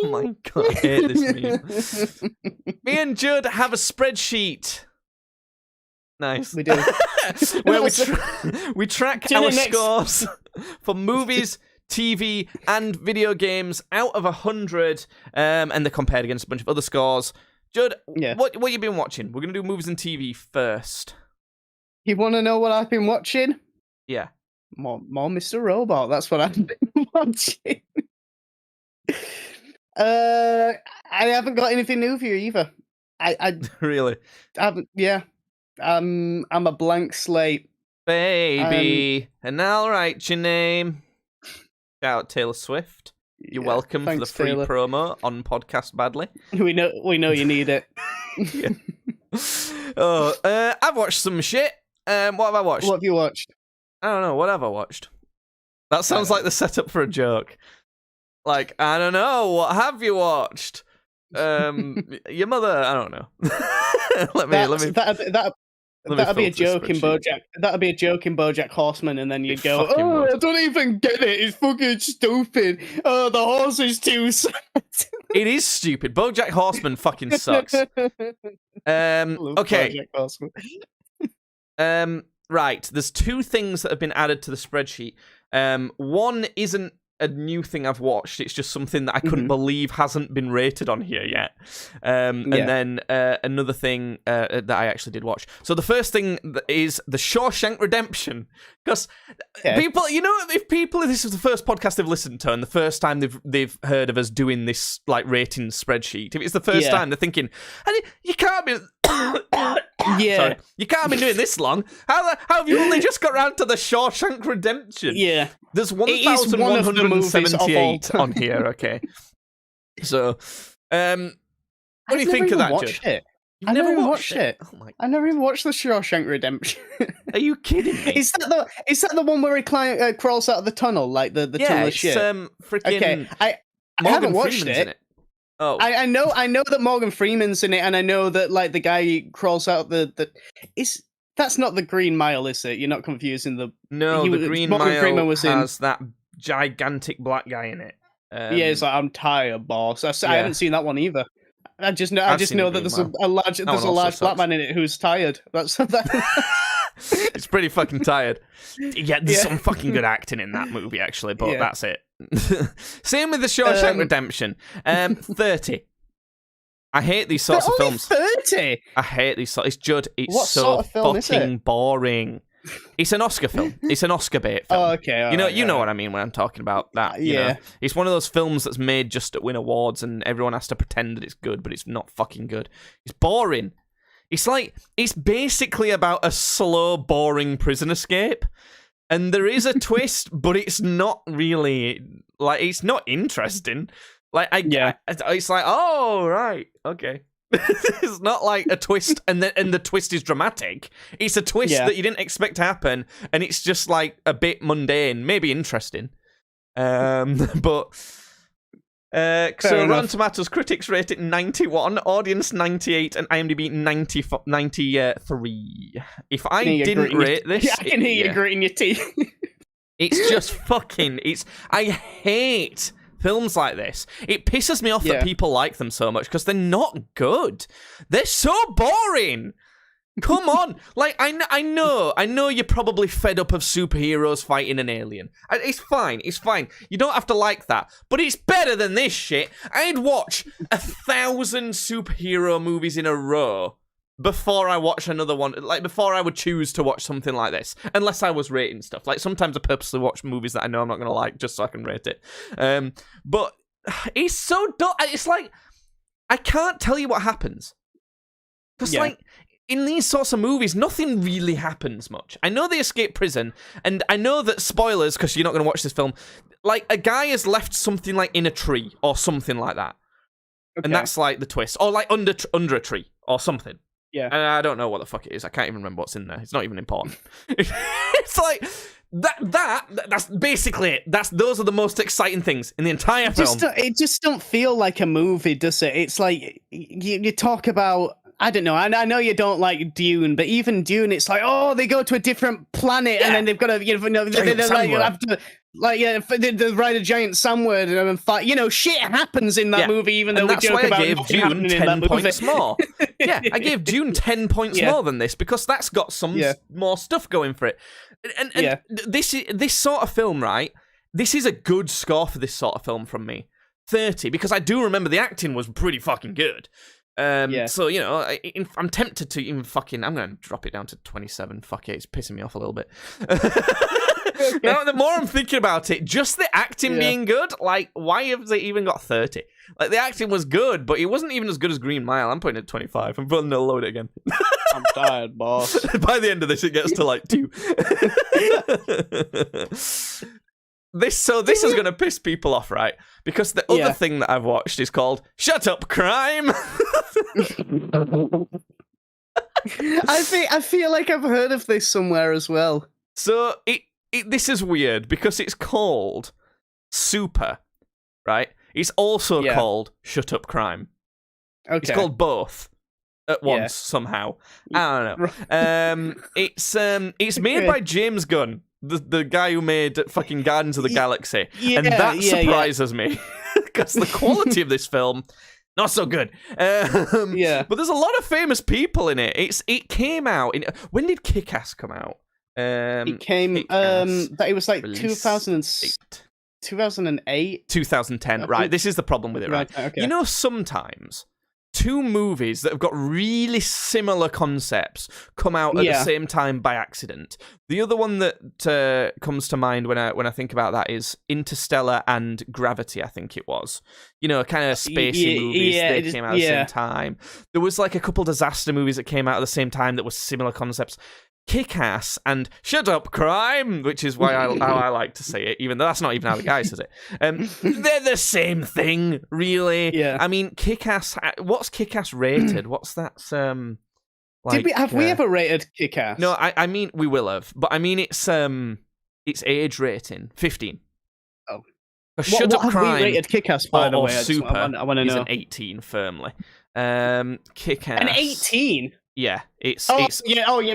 Oh my god, I hate this meme. Me and Judd have a spreadsheet. Nice. We do. Where we track our scores for movies, TV and video games out of 100, and they're compared against a bunch of other scores. Judd, what you been watching? We're gonna do movies and TV first. You want to know what I've been watching? Yeah, more Mr. Robot. That's what I've been watching. I haven't got anything new for you either. I really haven't. Yeah, I'm a blank slate, baby, and I'll write your name. Shout out Taylor Swift. You're welcome for the free Taylor. promo on Podcast Badly. We know you need it. I've watched some shit. What have I watched? What have you watched? I don't know. What have I watched? That sounds like the setup for a joke. Like, I don't know. What have you watched? Your mother. I don't know. let me. That'd be a joke in BoJack. That'd be a joke in BoJack Horseman, and then you'd go, "Oh, I don't even get it. It's fucking stupid. Oh, the horse is too sad." It is stupid. BoJack Horseman fucking sucks. Okay. Right. There's 2 things that have been added to the spreadsheet. One isn't a new thing I've watched. It's just something that I couldn't believe hasn't been rated on here yet. And then another thing that I actually did watch. So the first thing is The Shawshank Redemption. Because people, you know, if this is the first podcast they've listened to and the first time they've heard of us doing this like rating spreadsheet, if it's the first time, they're thinking, you can't be... Sorry. You can't have been doing this long. How have you only just got round to The Shawshank Redemption? Yeah. There's 1,178 on here, okay. So, what do you think of that, Judd? I never even watched it. Oh my... I never even watched The Shawshank Redemption. Are you kidding me? Is that the one where he crawls out of the tunnel, like the tunnel of shit? Freaking... Okay, I haven't watched it. Oh, I know that Morgan Freeman's in it, and I know that like the guy crawls out that's not the Green Mile, is it? You're not confusing the... No, the Green Mile has that gigantic black guy in it. It's like, I'm tired, boss. I haven't seen that one either. I just know that there's a large black man in it who's tired. That's that. It's pretty fucking tired. Yeah, there's some fucking good acting in that movie, actually, but that's it. Same with The Shawshank Redemption. 30. I hate these sorts of films. 30? I hate these sorts. It's Judd. It's what so sort of film fucking boring. It's an Oscar film. It's an Oscar bait film. Oh, okay. You know what I mean when I'm talking about that. You know? It's one of those films that's made just to win awards, and everyone has to pretend that it's good, but it's not fucking good. It's boring. It's basically about a slow, boring prison escape. And there is a twist, but it's not really like it's not interesting. Like it's like, oh right, okay. It's not like a twist, and the twist is dramatic. It's a twist that you didn't expect to happen, and it's just like a bit mundane, maybe interesting. But so Rotten Tomatoes critics rate it 91, audience 98, and IMDb 93. If I didn't rate this, I can hear you gritting your teeth. It's just fucking. I hate films like this. It pisses me off that people like them so much because they're not good. They're so boring. Come on. Like, I know you're probably fed up of superheroes fighting an alien. It's fine. You don't have to like that. But it's better than this shit. I'd watch 1,000 superhero movies in a row before I watch another one. Like, before I would choose to watch something like this. Unless I was rating stuff. Like, sometimes I purposely watch movies that I know I'm not going to like just so I can rate it. But it's so dull. It's like, I can't tell you what happens. Because, like, in these sorts of movies, nothing really happens much. I know they escape prison, and I know that, spoilers, because you're not going to watch this film, like, a guy has left something, like, in a tree, or something like that. Okay. And that's, like, the twist. Or, like, under a tree, or something. Yeah. And I don't know what the fuck it is. I can't even remember what's in there. It's not even important. It's like... That's basically it. Those are the most exciting things in the entire film. It just don't feel like a movie, does it? It's like, you talk about... I don't know. I know you don't like Dune, but even Dune, it's like, oh, they go to a different planet, and then they've got to, they have to, they ride a giant sandworm and fight. Shit happens in that movie, even though we joke about it. That's why I gave Dune 10 points more. Yeah, I gave Dune 10 points more than this because that's got some more stuff going for it. And this sort of film, right? This is a good score for this sort of film from me. 30, because I do remember the acting was pretty fucking good. So, I'm tempted to even I'm going to drop it down to 27. Fuck it, it's pissing me off a little bit. Now, the more I'm thinking about it, just the acting being good, like, why have they even got 30? Like, the acting was good, but it wasn't even as good as Green Mile. I'm putting it at 25. I'm putting to load it again. I'm tired, boss. By the end of this, it gets to, like, 2. This is going to piss people off, right? Because the other thing that I've watched is called Shut Up, Crime! I feel like I've heard of this somewhere as well. So, this is weird, because it's called Super, right? It's also called Shut Up, Crime. Okay. It's called both at once, somehow. I don't know. It's made by James Gunn. The guy who made fucking Guardians of the Galaxy. And that surprises me. Because the quality of this film, not so good. But there's a lot of famous people in it. It came out... when did Kick-Ass come out? It came... it was like 2008. 2010, right. This is the problem with it, right? Okay. Sometimes... two movies that have got really similar concepts come out at the same time by accident. The other one that comes to mind when I think about that is Interstellar and Gravity, I think it was. Kind of spacey movies that came out at the same time. There was like a couple disaster movies that came out at the same time that were similar concepts. Kick-Ass and Shut Up, Crime, which is why how I like to say it, even though that's not even how the guy says it. They're the same thing, really. Yeah. I mean, Kick-Ass. What's Kick-Ass rated? What's that? Have we ever rated Kick-Ass? No, I mean we will have, but I mean it's age rating 15. Oh, Shut Up, Crime. Have we rated Kick-Ass, by the way? Super. I want to know. Is an 18 firmly. Kick-Ass. An 18. Yeah, you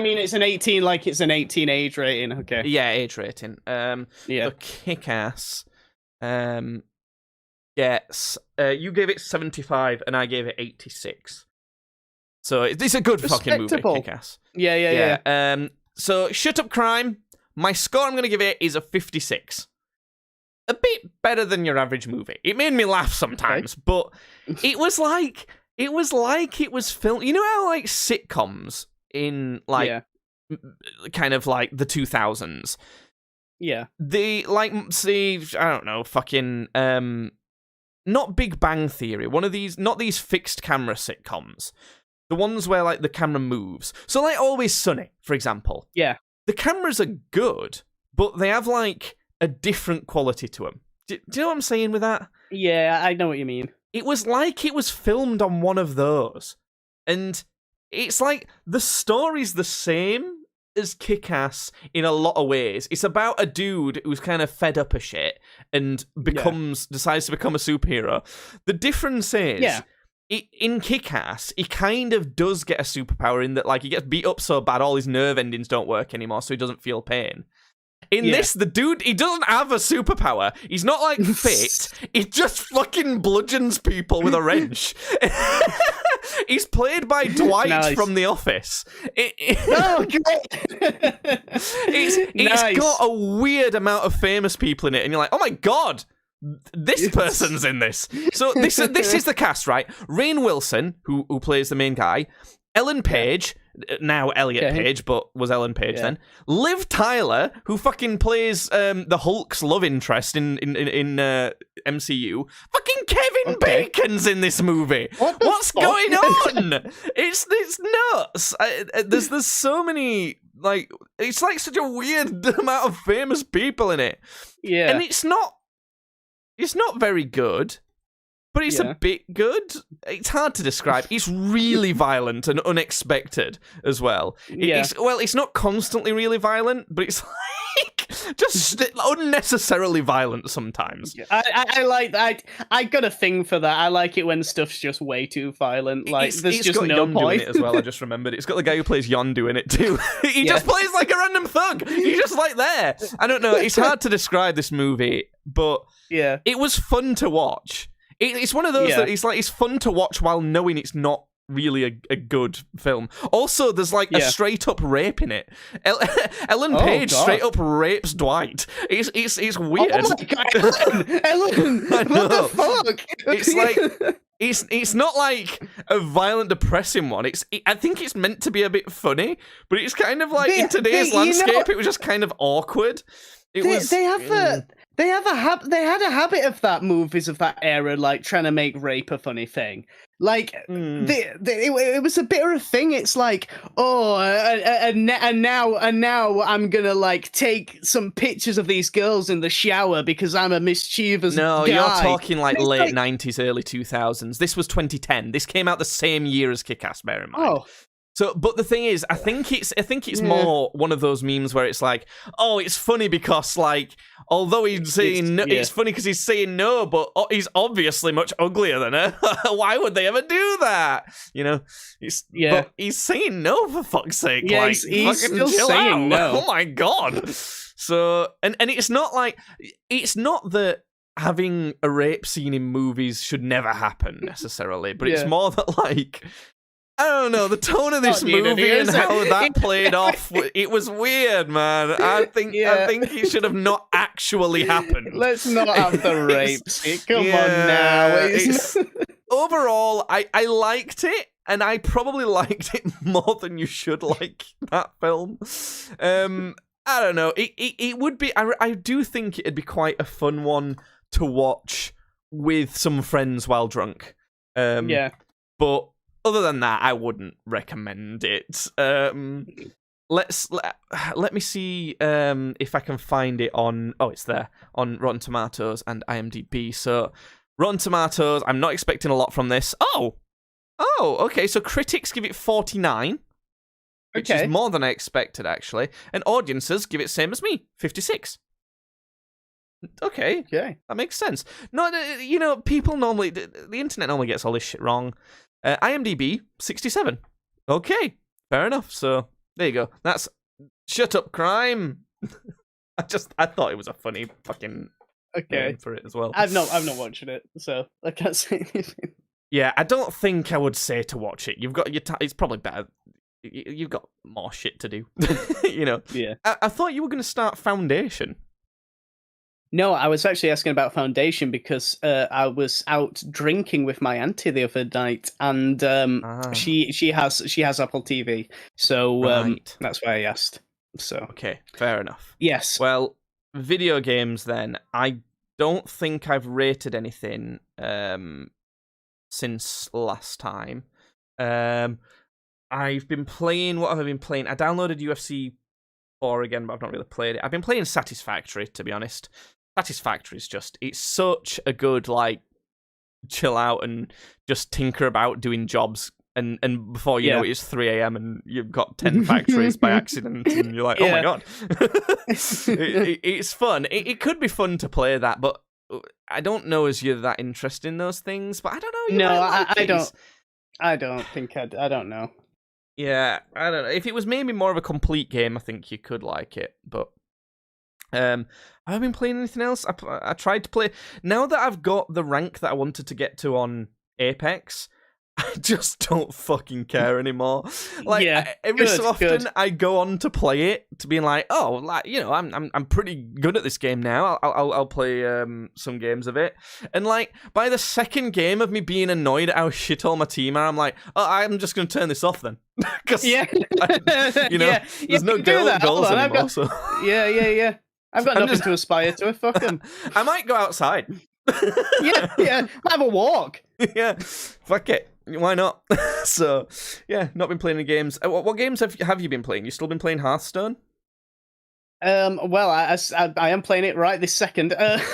mean it's an 18, like it's an 18 age rating, okay. Yeah, age rating. So Kick-Ass, you gave it 75 and I gave it 86. So it's a good fucking movie, Kick-Ass. Yeah. So Shut Up, Crime, my score I'm going to give it is a 56. A bit better than your average movie. It made me laugh sometimes, but it was like... It was filmed... You know how, like, sitcoms in, like, kind of, like, the 2000s? Yeah. They, like, say, I don't know, fucking, not Big Bang Theory. One of these... Not these fixed camera sitcoms. The ones where, like, the camera moves. So, like, Always Sunny, for example. Yeah. The cameras are good, but they have like a different quality to them. Do you know what I'm saying with that? Yeah, I know what you mean. It was like it was filmed on one of those. And it's like the story's the same as Kick-Ass in a lot of ways. It's about a dude who's kind of fed up of shit and decides to become a superhero. The difference is, in Kick-Ass, he kind of does get a superpower in that, like, he gets beat up so bad all his nerve endings don't work anymore, so he doesn't feel pain. In this, the dude, he doesn't have a superpower. He's not, like, fit. He just fucking bludgeons people with a wrench. He's played by Dwight from The Office. Oh, great! It's got a weird amount of famous people in it, and you're like, oh my god, this person's in this. So this is the cast, right? Rainn Wilson, who plays the main guy, Ellen Page, now Elliot Page, but was Ellen Page then. Liv Tyler, who fucking plays the Hulk's love interest in MCU. Fucking Kevin Bacon's in this movie. What's going on? It's nuts. There's so many, like, it's like such a weird amount of famous people in it. Yeah, and it's not very good. But it's a bit good. It's hard to describe. It's really violent and unexpected as well. It's not constantly really violent, but it's like just unnecessarily violent sometimes. I like that. I got a thing for that. I like it when stuff's just way too violent. Like, there's just no point. In it as well. I just remembered it. It's got the guy who plays Yondu in it too. He just plays like a random thug. He's just like there. I don't know. It's hard to describe this movie, but it was fun to watch. It's one of those that it's fun to watch while knowing it's not really a good film. Also, there's like a straight up rape in it. Ellen Page straight up rapes Dwight. It's weird. Oh my god, Ellen! What the fuck? It's like it's not like a violent, depressing one. I think it's meant to be a bit funny, but it's kind of like in today's landscape, it was just kind of awkward. They had a habit of that, movies of that era, like trying to make rape a funny thing. Like it was a bit of a thing. It's like, and now I'm gonna like take some pictures of these girls in the shower because I'm a mischievous guy. You're talking like late 90s, early 2000s. This was 2010. This came out the same year as Kick-Ass, bear in mind. So, but the thing is, I think it's more one of those memes where it's like, oh, it's funny because, like, although he's saying it's funny because he's saying no, but he's obviously much uglier than her. Why would they ever do that? You know, but he's saying no, for fuck's sake. Yeah, like, he's still saying no. Oh my god. So, and it's not that having a rape scene in movies should never happen necessarily, but it's more that, like, I don't know, the tone of this movie and how that played off, it was weird, man. I think it should have not actually happened. Let's not have the rape scene. Come on now. Overall, I liked it, and I probably liked it more than you should like that film. I don't know. It would be, I do think it'd be quite a fun one to watch with some friends while drunk. But other than that, I wouldn't recommend it. Let me see if I can find it on. Oh, it's there on Rotten Tomatoes and IMDb. So, Rotten Tomatoes, I'm not expecting a lot from this. Oh, okay. So critics give it 49, which is more than I expected actually, and audiences give it same as me, 56. Okay, that makes sense. No, you know, people normally, the internet normally gets all this shit wrong. IMDb, 67. Okay, fair enough. So, there you go. That's Shut Up Crime. I thought it was a funny fucking name for it as well. I'm not watching it, so I can't say anything. Yeah, I don't think I would say to watch it. You've got it's probably better. You've got more shit to do. You know? Yeah. I thought you were going to start Foundation. No, I was actually asking about Foundation because I was out drinking with my auntie the other night, and she has Apple TV, so that's why I asked. So okay, fair enough. Yes. Well, video games then. I don't think I've rated anything since last time. I've been playing. What have I been playing? I downloaded UFC 4 again, but I've not really played it. I've been playing Satisfactory, to be honest. Satisfactory is it's such a good, like, chill out and just tinker about doing jobs. And before you know it, it's 3 a.m. and you've got 10 factories by accident, and you're like, oh my god. It's fun. It could be fun to play that, but I don't know as you're that interested in those things, but I don't know. No, I don't. I don't think I don't know. Yeah, I don't know. If it was maybe more of a complete game, I think you could like it, but... have I been playing anything else? I tried to play... Now that I've got the rank that I wanted to get to on Apex... I just don't fucking care anymore. Like every so often, I go on to play it to being like, oh, like I'm pretty good at this game now. I'll play some games of it, and like by the second game of me being annoyed at how shit all my team are, I'm like, oh, I'm just gonna turn this off then, because there's no goals anymore. So yeah. I've got nothing to aspire to. Fuck them. I might go outside. yeah. Have a walk. Yeah, fuck it. Why not? So, yeah, not been playing any games. What games have you been playing? You still been playing Hearthstone? Well, I am playing it right this second. Fair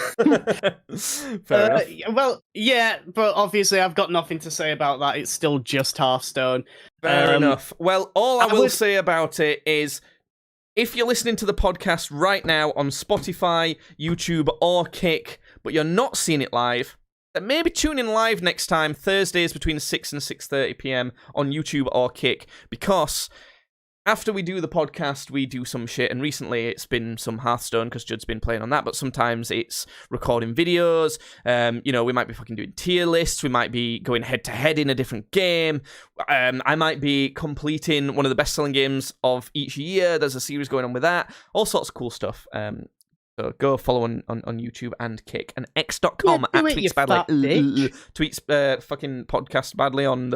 enough. Well, yeah, but obviously I've got nothing to say about that. It's still just Hearthstone. Fair enough. Well, all I will say about it is, if you're listening to the podcast right now on Spotify, YouTube, or Kick, but you're not seeing it live, then maybe tune in live next time, Thursdays between 6 and 6:30 p.m. on YouTube or Kick, because after we do the podcast, we do some shit, and recently it's been some Hearthstone, because Judd's been playing on that, but sometimes it's recording videos, we might be fucking doing tier lists, we might be going head-to-head in a different game, I might be completing one of the best-selling games of each year, there's a series going on with that, all sorts of cool stuff. So go follow on YouTube and Kick, and x.com at Tweets Badly. Tweets fucking podcast badly on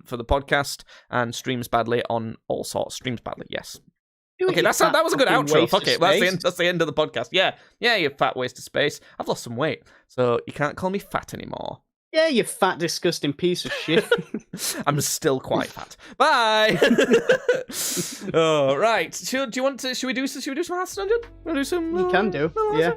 for the podcast, and streams badly on all sorts. Streams badly, yes. Okay, that was a good outro. Fuck it. That's the end of the podcast. Yeah, you fat waste of space. I've lost some weight, so you can't call me fat anymore. Yeah, you fat, disgusting piece of shit. I'm still quite fat. Bye. Oh, right. Should we do some Hearthstone? You can do. Yeah.